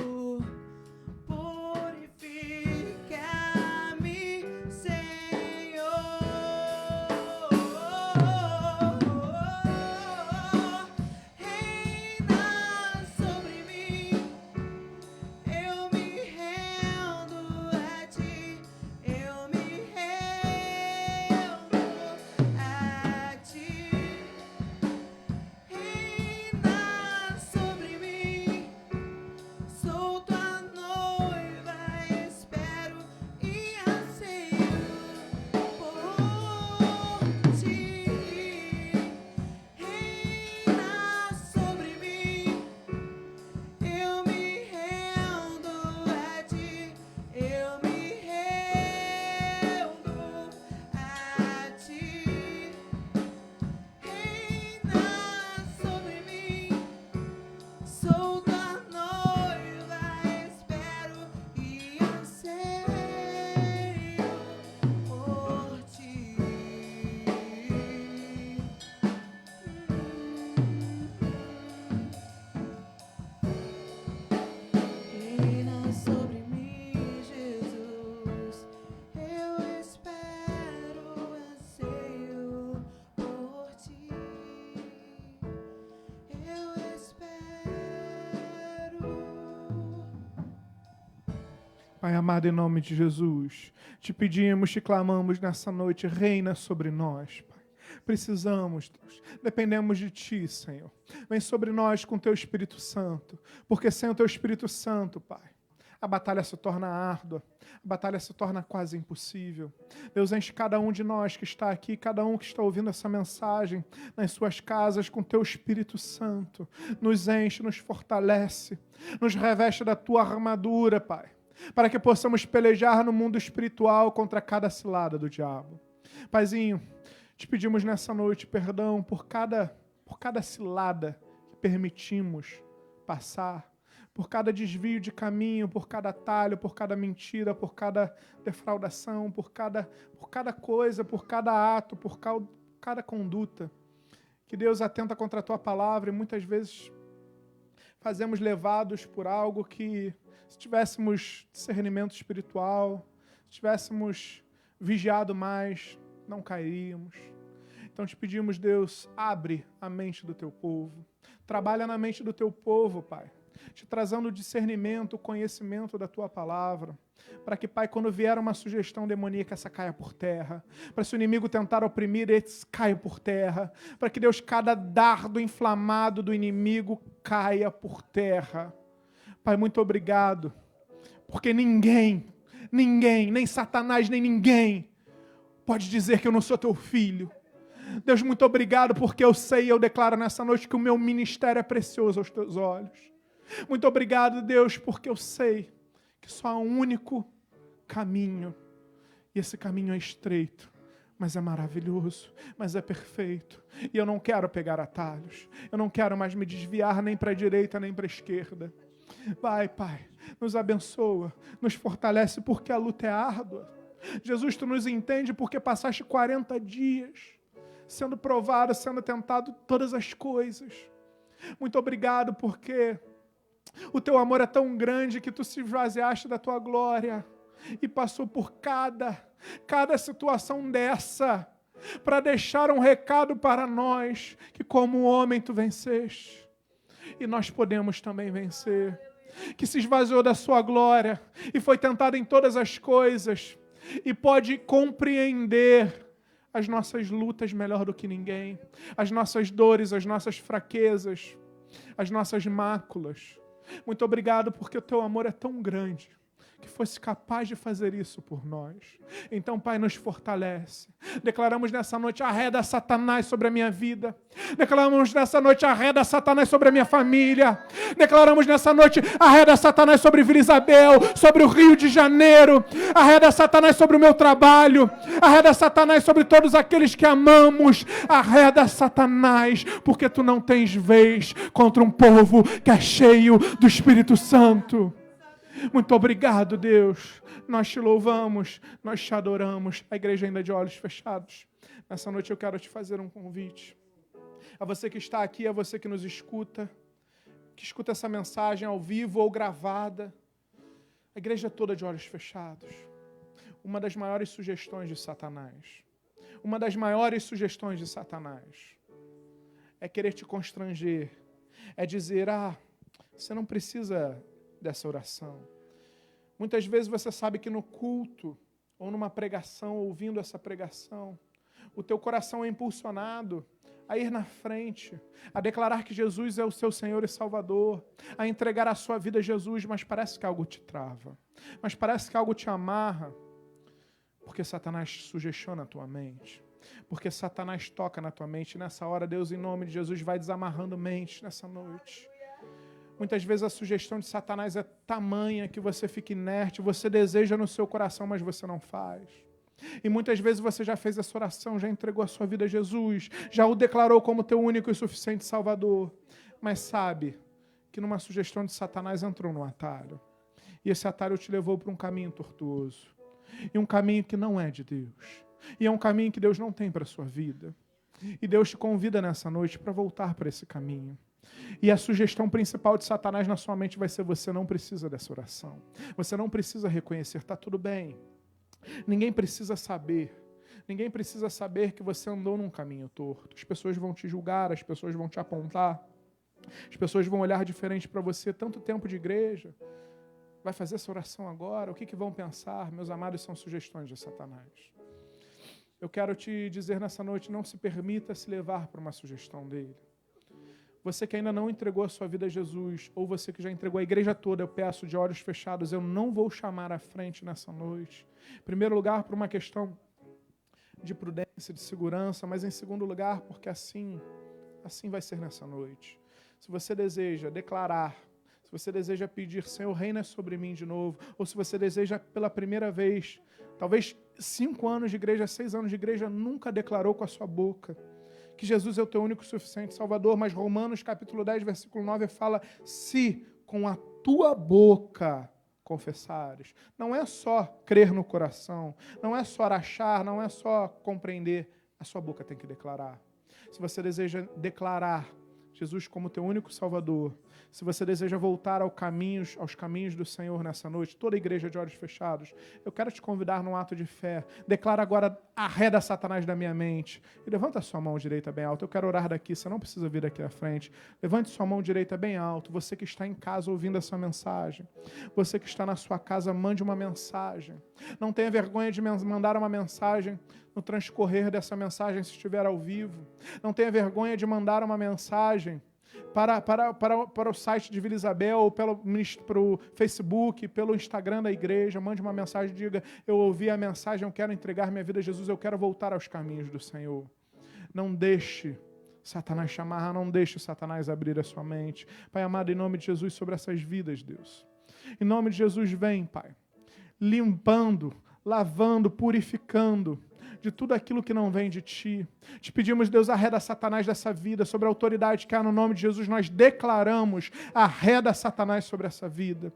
Pai amado, em nome de Jesus, te pedimos, te clamamos nessa noite, reina sobre nós, Pai. Precisamos, Deus, dependemos de Ti, Senhor. Vem sobre nós com Teu Espírito Santo, porque sem o Teu Espírito Santo, Pai, a batalha se torna árdua, a batalha se torna quase impossível. Deus, enche cada um de nós que está aqui, cada um que está ouvindo essa mensagem nas suas casas com Teu Espírito Santo. Nos enche, nos fortalece, nos reveste da Tua armadura, Pai, para que possamos pelejar no mundo espiritual contra cada cilada do diabo. Paizinho, te pedimos nessa noite perdão por cada cilada que permitimos passar, por cada desvio de caminho, por cada atalho, por cada mentira, por cada defraudação, por cada coisa, por cada ato, por cada conduta. Que Deus atenta contra a Tua palavra e muitas vezes fazemos levados por algo que, se tivéssemos discernimento espiritual, se tivéssemos vigiado mais, não cairíamos. Então te pedimos, Deus, abre a mente do Teu povo. Trabalha na mente do Teu povo, Pai, te trazendo o discernimento, o conhecimento da Tua palavra, para que, Pai, quando vier uma sugestão demoníaca, essa caia por terra, para se o inimigo tentar oprimir, esse caia por terra, para que, Deus, cada dardo inflamado do inimigo caia por terra. Pai, muito obrigado, porque ninguém, nem Satanás, nem ninguém pode dizer que eu não sou Teu filho. Deus, muito obrigado, porque eu sei e eu declaro nessa noite que o meu ministério é precioso aos Teus olhos. Muito obrigado, Deus, porque eu sei que só há um único caminho. E esse caminho é estreito, mas é maravilhoso, mas é perfeito. E eu não quero pegar atalhos. Eu não quero mais me desviar nem para a direita, nem para a esquerda. Vai, Pai, nos abençoa, nos fortalece, porque a luta é árdua. Jesus, Tu nos entende porque passaste 40 dias sendo provado, sendo tentado todas as coisas. Muito obrigado porque o Teu amor é tão grande que Tu se esvaziaste da Tua glória e passou por cada situação dessa para deixar um recado para nós que como homem Tu venceste e nós podemos também vencer. Que se esvaziou da Sua glória e foi tentado em todas as coisas e pode compreender as nossas lutas melhor do que ninguém, as nossas dores, as nossas fraquezas, as nossas máculas. Muito obrigado porque o Teu amor é tão grande que fosse capaz de fazer isso por nós. Então, Pai, nos fortalece. Declaramos nessa noite: arreda Satanás sobre a minha vida. Declaramos nessa noite: arreda Satanás sobre a minha família. Declaramos nessa noite: arreda Satanás sobre Vila Isabel, sobre o Rio de Janeiro. Arreda Satanás sobre o meu trabalho. Arreda Satanás sobre todos aqueles que amamos. Arreda Satanás, porque Tu não tens vez contra um povo que é cheio do Espírito Santo. Muito obrigado, Deus. Nós Te louvamos, nós Te adoramos. A igreja ainda de olhos fechados. Nessa noite eu quero te fazer um convite. A você que está aqui, a você que nos escuta, que escuta essa mensagem ao vivo ou gravada. A igreja toda de olhos fechados. Uma das maiores sugestões de Satanás. Uma das maiores sugestões de Satanás é querer te constranger. É dizer: você não precisa dessa oração. Muitas vezes você sabe que no culto ou numa pregação, ouvindo essa pregação, o teu coração é impulsionado a ir na frente, a declarar que Jesus é o seu Senhor e Salvador, a entregar a sua vida a Jesus, mas parece que algo te trava, mas parece que algo te amarra, porque Satanás sugestiona a tua mente, porque Satanás toca na tua mente. Nessa hora, Deus, em nome de Jesus, vai desamarrando mente nessa noite. Muitas vezes a sugestão de Satanás é tamanha que você fica inerte, você deseja no seu coração, mas você não faz. E muitas vezes você já fez essa oração, já entregou a sua vida a Jesus, já o declarou como teu único e suficiente Salvador, mas sabe que numa sugestão de Satanás entrou no atalho. E esse atalho te levou para um caminho tortuoso. E um caminho que não é de Deus. E é um caminho que Deus não tem para a sua vida. E Deus te convida nessa noite para voltar para esse caminho. E a sugestão principal de Satanás na sua mente vai ser: você não precisa dessa oração. Você não precisa reconhecer, está tudo bem. Ninguém precisa saber. Ninguém precisa saber que você andou num caminho torto. As pessoas vão te julgar, as pessoas vão te apontar. As pessoas vão olhar diferente para você. Tanto tempo de igreja. vai fazer essa oração agora? O que vão pensar? Meus amados, são sugestões de Satanás. Eu quero te dizer nessa noite, não se permita se levar por uma sugestão dele. Você que ainda não entregou a sua vida a Jesus, ou você que já entregou a igreja toda, eu peço de olhos fechados, eu não vou chamar à frente nessa noite. Em primeiro lugar, por uma questão de prudência, de segurança, mas em segundo lugar, porque assim vai ser nessa noite. Se você deseja declarar, se você deseja pedir, Senhor, reina sobre mim de novo, ou se você deseja pela primeira vez, talvez 5 anos de igreja, 6 anos de igreja, nunca declarou com a sua boca que Jesus é o teu único e suficiente Salvador, mas Romanos capítulo 10, versículo 9 fala, se com a tua boca confessares. Não é só crer no coração, não é só achar, não é só compreender, a sua boca tem que declarar. Se você deseja declarar Jesus como teu único Salvador, se você deseja voltar aos caminhos do Senhor nessa noite, toda a igreja de olhos fechados, eu quero te convidar num ato de fé. Declara agora, arreda Satanás da minha mente. E levanta a sua mão direita bem alta. Eu quero orar daqui, você não precisa vir aqui à frente. Levante sua mão direita bem alto. Você que está em casa ouvindo essa mensagem. Você que está na sua casa, mande uma mensagem. Não tenha vergonha de mandar uma mensagem no transcorrer dessa mensagem, se estiver ao vivo. Não tenha vergonha de mandar uma mensagem para o site de Vila Isabel, ou pelo Facebook, pelo Instagram da igreja. Mande uma mensagem, diga, eu ouvi a mensagem, eu quero entregar minha vida a Jesus, eu quero voltar aos caminhos do Senhor. Não deixe Satanás chamar, não deixe Satanás abrir a sua mente. Pai amado, em nome de Jesus, sobre essas vidas, Deus. Em nome de Jesus, vem, Pai, limpando, lavando, purificando de tudo aquilo que não vem de Ti. Te pedimos, Deus, arreda Satanás dessa vida, sobre a autoridade que há no nome de Jesus, nós declaramos, arreda Satanás sobre essa vida.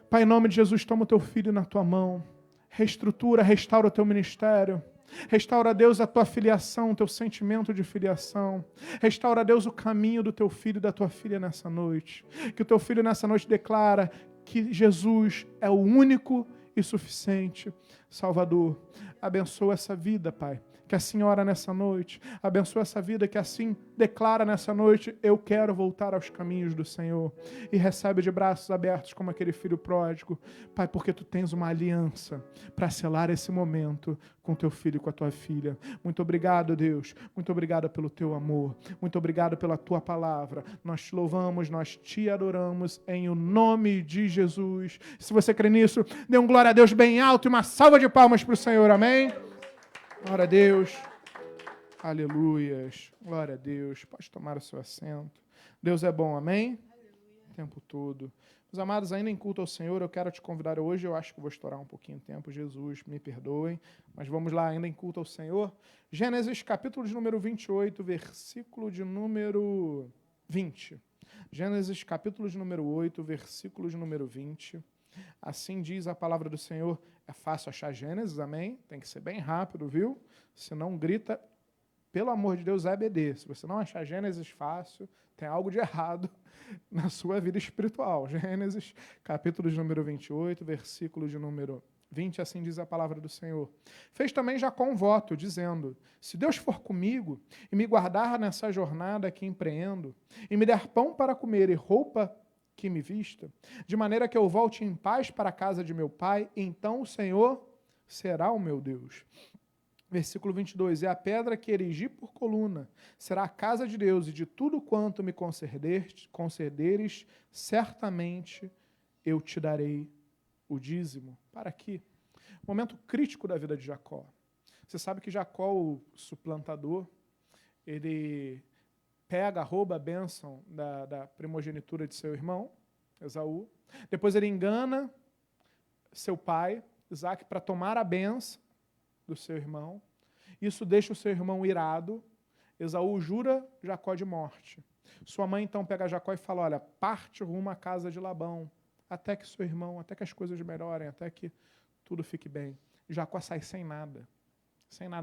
Pai, em nome de Jesus, toma o Teu filho na Tua mão, reestrutura, restaura o Teu ministério, restaura, Deus, a Tua filiação, o Teu sentimento de filiação, restaura, Deus, o caminho do Teu filho e da Tua filha nessa noite, que o Teu filho nessa noite declara que Jesus é o único e suficiente Salvador. Abençoa essa vida, Pai, que assim ora nessa noite. Abençoa essa vida que assim declara nessa noite, eu quero voltar aos caminhos do Senhor. E recebe de braços abertos como aquele filho pródigo. Pai, porque Tu tens uma aliança para selar esse momento com Teu filho e com a Tua filha. Muito obrigado, Deus. Muito obrigado pelo Teu amor. Muito obrigado pela Tua palavra. Nós Te louvamos, nós Te adoramos em o nome de Jesus. Se você crê nisso, dê um glória a Deus bem alto e uma salva de palmas para o Senhor. Amém? Glória a Deus. Aleluias. Glória a Deus. Pode tomar o seu assento. Deus é bom, amém? O tempo todo. Meus amados, ainda em culto ao Senhor, eu quero te convidar hoje, eu acho que vou estourar um pouquinho o tempo, Jesus, me perdoem, mas vamos lá, ainda em culto ao Senhor. Gênesis, capítulo de número 28, versículo de número 20. Gênesis, capítulo de número 8, versículo de número 20. Assim diz a palavra do Senhor. É fácil achar Gênesis, amém? Tem que ser bem rápido, viu? Se não grita, pelo amor de Deus, EBD. Se você não achar Gênesis fácil, tem algo de errado na sua vida espiritual. Gênesis, capítulo de número 28, versículo de número 20, assim diz a palavra do Senhor. Fez também Jacó um voto, dizendo, se Deus for comigo e me guardar nessa jornada que empreendo, e me der pão para comer e roupa que me vista, de maneira que eu volte em paz para a casa de meu pai, então o Senhor será o meu Deus. Versículo 22, e a pedra que erigi por coluna será a casa de Deus, e de tudo quanto me concederes, certamente eu te darei o dízimo. Para aqui, momento crítico da vida de Jacó. Você sabe que Jacó, o suplantador, ele rouba a bênção da primogenitura de seu irmão, Esaú. Depois ele engana seu pai, Isaac, para tomar a bênção do seu irmão. Isso deixa o seu irmão irado. Esaú jura Jacó de morte. Sua mãe então pega Jacó e fala, olha, parte rumo à casa de Labão, até que seu irmão, até que as coisas melhorem, até que tudo fique bem. Jacó sai sem nada,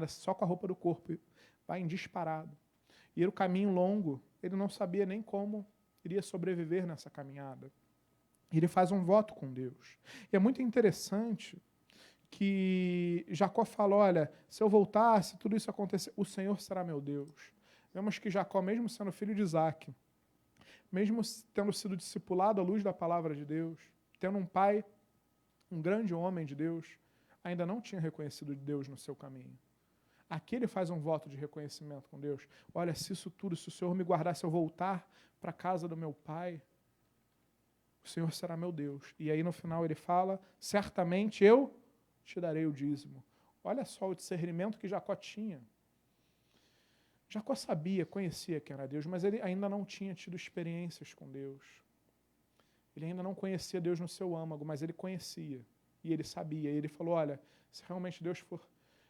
só com a roupa do corpo, vai em disparado. E era o caminho longo, ele não sabia nem como iria sobreviver nessa caminhada. E ele faz um voto com Deus. E é muito interessante que Jacó fala, olha, se eu voltar, se tudo isso acontecer, o Senhor será meu Deus. Vemos que Jacó, mesmo sendo filho de Isaac, mesmo tendo sido discipulado à luz da palavra de Deus, tendo um pai, um grande homem de Deus, ainda não tinha reconhecido Deus no seu caminho. Aqui ele faz um voto de reconhecimento com Deus. Olha, se isso tudo, se o Senhor me guardar, se eu voltar para a casa do meu pai, o Senhor será meu Deus. E aí no final ele fala, certamente eu te darei o dízimo. Olha só o discernimento que Jacó tinha. Jacó sabia, conhecia quem era Deus, mas ele ainda não tinha tido experiências com Deus. Ele ainda não conhecia Deus no seu âmago, mas ele conhecia. E ele sabia. E ele falou, olha, se realmente Deus for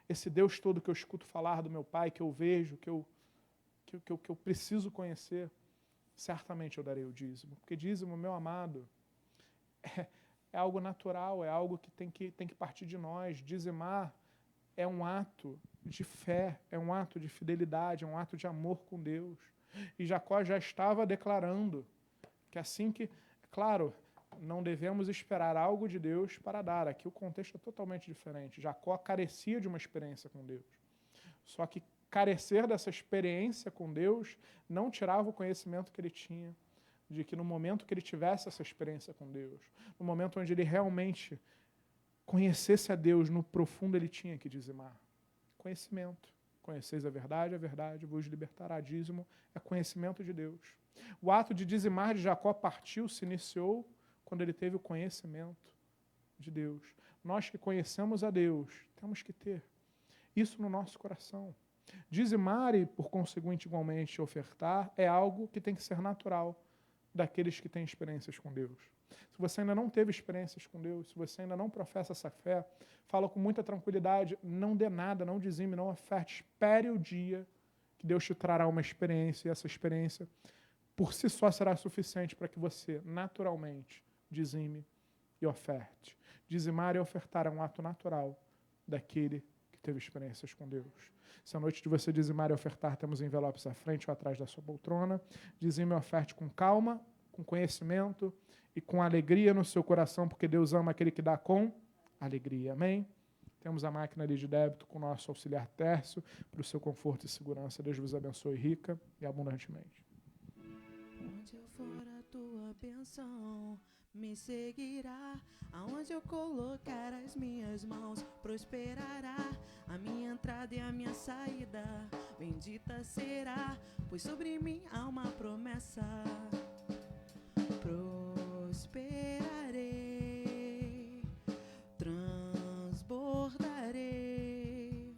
esse Deus todo que eu escuto falar do meu pai, que eu vejo, que eu preciso conhecer, certamente eu darei o dízimo. Porque dízimo, meu amado, é algo natural, é algo que tem que partir de nós. Dizimar é um ato de fé, é um ato de fidelidade, é um ato de amor com Deus. E Jacó já estava declarando que assim que, claro, não devemos esperar algo de Deus para dar. Aqui o contexto é totalmente diferente. Jacó carecia de uma experiência com Deus. Só que carecer dessa experiência com Deus não tirava o conhecimento que ele tinha de que no momento que ele tivesse essa experiência com Deus, no momento onde ele realmente conhecesse a Deus no profundo, ele tinha que dizimar. Conhecimento. Conheceis a verdade vos libertará. Dízimo é conhecimento de Deus. O ato de dizimar de Jacó partiu, se iniciou quando ele teve o conhecimento de Deus. Nós que conhecemos a Deus, temos que ter isso no nosso coração. Dizimar e, por conseguinte, igualmente ofertar é algo que tem que ser natural daqueles que têm experiências com Deus. Se você ainda não teve experiências com Deus, se você ainda não professa essa fé, fala com muita tranquilidade, não dê nada, não dizime, não oferte, espere o dia que Deus te trará uma experiência, e essa experiência por si só será suficiente para que você, naturalmente, dizime e oferte. Dizimar e ofertar é um ato natural daquele que teve experiências com Deus. Se a noite de você dizimar e ofertar, temos envelopes à frente ou atrás da sua poltrona. Dizime e oferte com calma, com conhecimento e com alegria no seu coração, porque Deus ama aquele que dá com alegria. Amém? Temos a máquina ali de débito com o nosso auxiliar Tércio para o seu conforto e segurança. Deus vos abençoe rica e abundantemente. Onde eu for, a tua bênção me seguirá. Aonde eu colocar as minhas mãos, prosperará. A minha entrada e a minha saída, bendita será, pois sobre mim há uma promessa. Prosperarei, transbordarei.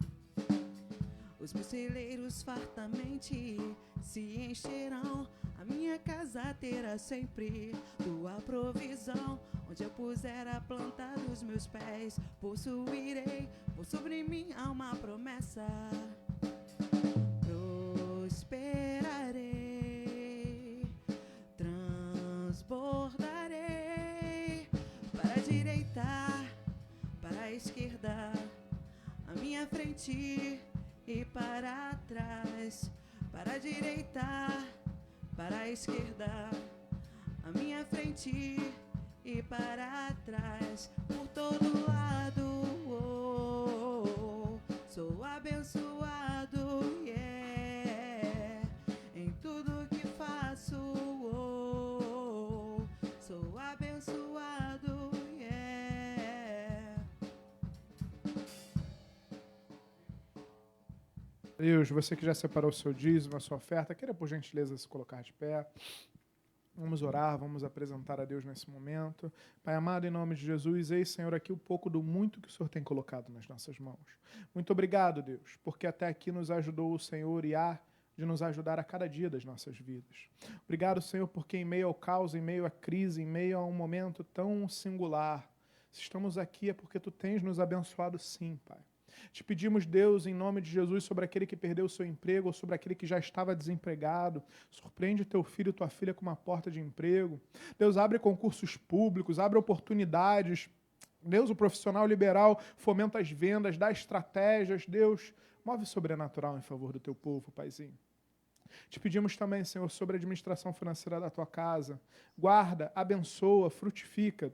Os meus celeiros fartamente se encherão. A minha casa terá sempre tua provisão. Onde eu puser a planta dos meus pés, possuirei. Por sobre mim há uma promessa. Prosperarei, transbordarei. Para a direita, para a esquerda, a minha frente e para trás. Para a direita, para a esquerda, a minha frente e para trás, por todo lado, sou abençoado, yeah, em tudo que faço, sou abençoado, yeah. Deus, você que já separou o seu dízimo, a sua oferta, queira por gentileza se colocar de pé. Vamos orar, vamos apresentar a Deus nesse momento. Pai amado, em nome de Jesus, eis, Senhor, aqui um pouco do muito que o Senhor tem colocado nas nossas mãos. Muito obrigado, Deus, porque até aqui nos ajudou o Senhor e há de nos ajudar a cada dia das nossas vidas. Obrigado, Senhor, porque em meio ao caos, em meio à crise, em meio a um momento tão singular, se estamos aqui é porque Tu tens nos abençoado sim, Pai. Te pedimos, Deus, em nome de Jesus, sobre aquele que perdeu o seu emprego ou sobre aquele que já estava desempregado. Surpreende teu filho e tua filha com uma porta de emprego. Deus, abre concursos públicos, abre oportunidades. Deus, o profissional liberal fomenta as vendas, dá estratégias. Deus, move sobrenatural em favor do teu povo, Paizinho. Te pedimos também, Senhor, sobre a administração financeira da tua casa. Guarda, abençoa, frutifica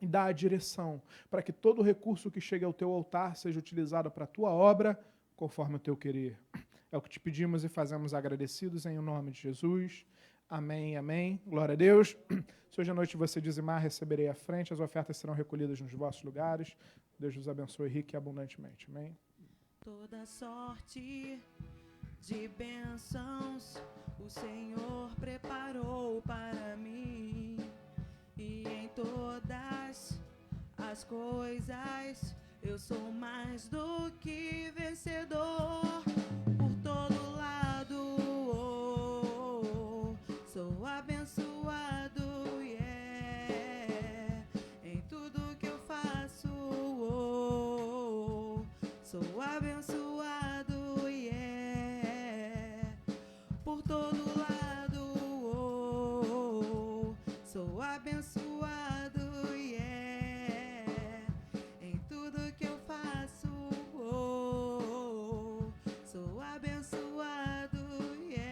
e dá a direção para que todo recurso que chegue ao teu altar seja utilizado para a tua obra, conforme o teu querer. É o que te pedimos e fazemos agradecidos em nome de Jesus. Amém, amém. Glória a Deus. Se hoje à noite você dizimar, receberei à frente, as ofertas serão recolhidas nos vossos lugares. Deus vos abençoe rica e abundantemente. Amém. Toda sorte de bênçãos o Senhor preparou para mim, e em todas as coisas eu sou mais do que vencedor. Por todo lado, sou abençoado, yeah. Em tudo que eu faço, sou abençoado, yeah. Por todo lado, sou abençoado, yeah. Em tudo que eu faço, sou abençoado, yeah.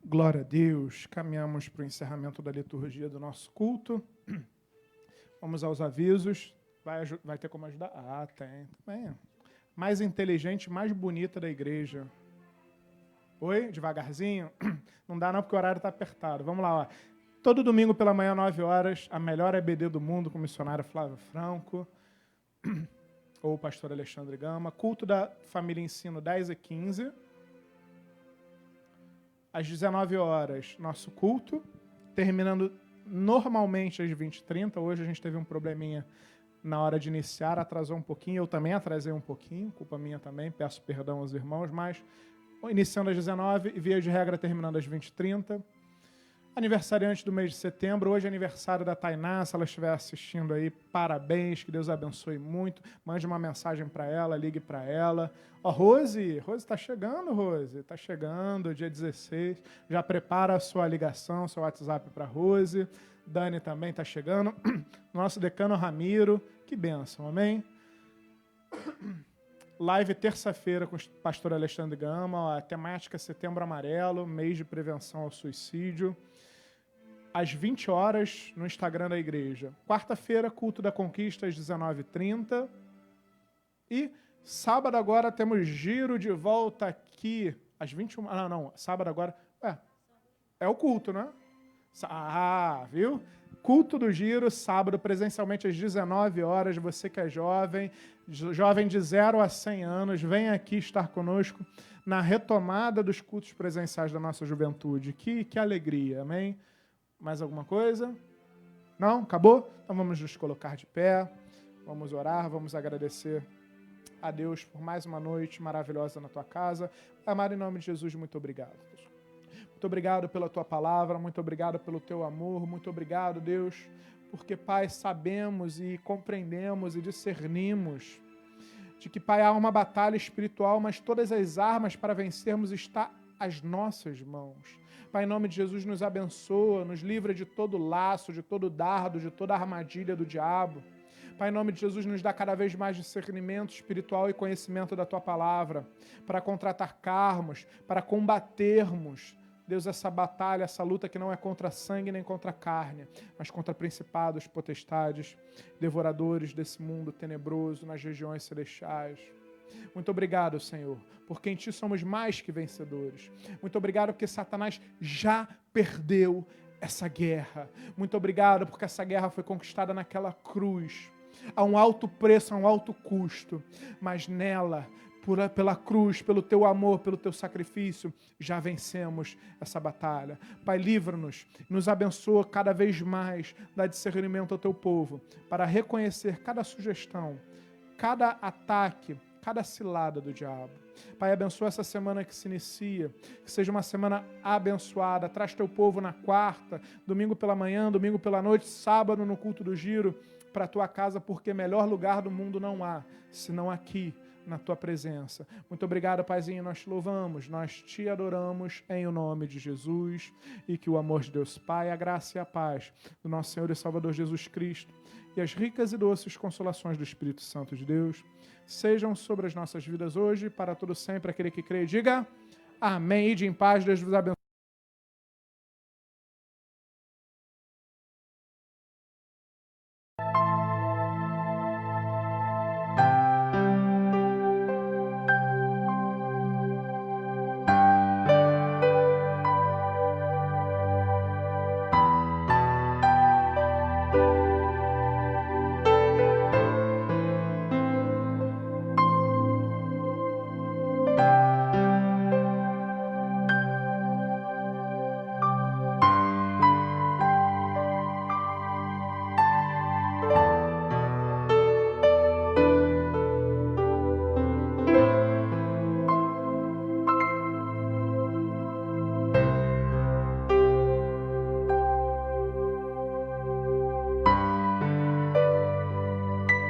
Glória a Deus. Caminhamos para o encerramento da liturgia do nosso culto. Vamos aos avisos. Vai ter como ajudar? Ah, tem. Também. Mais inteligente, mais bonita da igreja. Oi? Devagarzinho? Não dá não, porque o horário está apertado. Vamos lá. Ó. Todo domingo pela manhã, 9 horas, a melhor EBD do mundo, com o missionário Flávio Franco, ou o pastor Alexandre Gama. Culto da Família Ensino, 10h15. Às 19 horas, nosso culto, terminando normalmente às 20h30. Hoje a gente teve um probleminha na hora de iniciar, atrasou um pouquinho, eu também atrasei um pouquinho, culpa minha também, peço perdão aos irmãos, mas iniciando às 19 e via de regra terminando às 20h30. Aniversariante do mês de setembro, hoje é aniversário da Tainá, se ela estiver assistindo aí, parabéns, que Deus abençoe muito, mande uma mensagem para ela, ligue para ela. Ó, Rose tá chegando, Rose, tá chegando, dia 16, já prepara a sua ligação, seu WhatsApp para Rose. Dani também tá chegando, nosso decano Ramiro, que bênção, amém? Live terça-feira com o pastor Alexandre Gama, ó, a temática Setembro Amarelo, mês de prevenção ao suicídio. Às 20 horas, no Instagram da igreja. Quarta-feira, culto da conquista, às 19h30. E sábado agora temos giro de volta aqui, às 21h. Não, sábado agora... É o culto, né? Ah, viu? Culto do giro, sábado, presencialmente às 19 horas. Você que é jovem de 0 a 100 anos, vem aqui estar conosco na retomada dos cultos presenciais da nossa juventude. Que alegria, amém? Mais alguma coisa? Não? Acabou? Então vamos nos colocar de pé, vamos orar, vamos agradecer a Deus por mais uma noite maravilhosa na tua casa. Amado, em nome de Jesus, muito obrigado. Muito obrigado pela tua palavra, muito obrigado pelo teu amor, muito obrigado, Deus, porque, Pai, sabemos e compreendemos e discernimos de que, Pai, há uma batalha espiritual, mas todas as armas para vencermos estão às nossas mãos. Pai, em nome de Jesus, nos abençoa, nos livra de todo laço, de todo dardo, de toda armadilha do diabo. Pai, em nome de Jesus, nos dá cada vez mais discernimento espiritual e conhecimento da Tua palavra, para contra-atacarmos, para combatermos, Deus, essa batalha, essa luta que não é contra sangue nem contra carne, mas contra principados, potestades, devoradores desse mundo tenebroso nas regiões celestiais. Muito obrigado, Senhor, porque em Ti somos mais que vencedores. Muito obrigado porque Satanás já perdeu essa guerra. Muito obrigado porque essa guerra foi conquistada naquela cruz, a um alto preço, a um alto custo, mas nela, pela cruz, pelo Teu amor, pelo Teu sacrifício, já vencemos essa batalha. Pai, livra-nos, nos abençoa cada vez mais, dá discernimento ao Teu povo, para reconhecer cada sugestão, cada ataque, cada cilada do diabo. Pai, abençoa essa semana que se inicia, que seja uma semana abençoada. Traz Teu povo na quarta, domingo pela manhã, domingo pela noite, sábado no culto do giro, para a Tua casa, porque melhor lugar do mundo não há, senão aqui, na Tua presença. Muito obrigado, Paizinho, nós Te louvamos, nós Te adoramos em o nome de Jesus, e que o amor de Deus Pai, a graça e a paz do nosso Senhor e Salvador Jesus Cristo e as ricas e doces consolações do Espírito Santo de Deus sejam sobre as nossas vidas hoje, para todo sempre. Aquele que crê, diga amém. Ide em paz, Deus vos abençoe.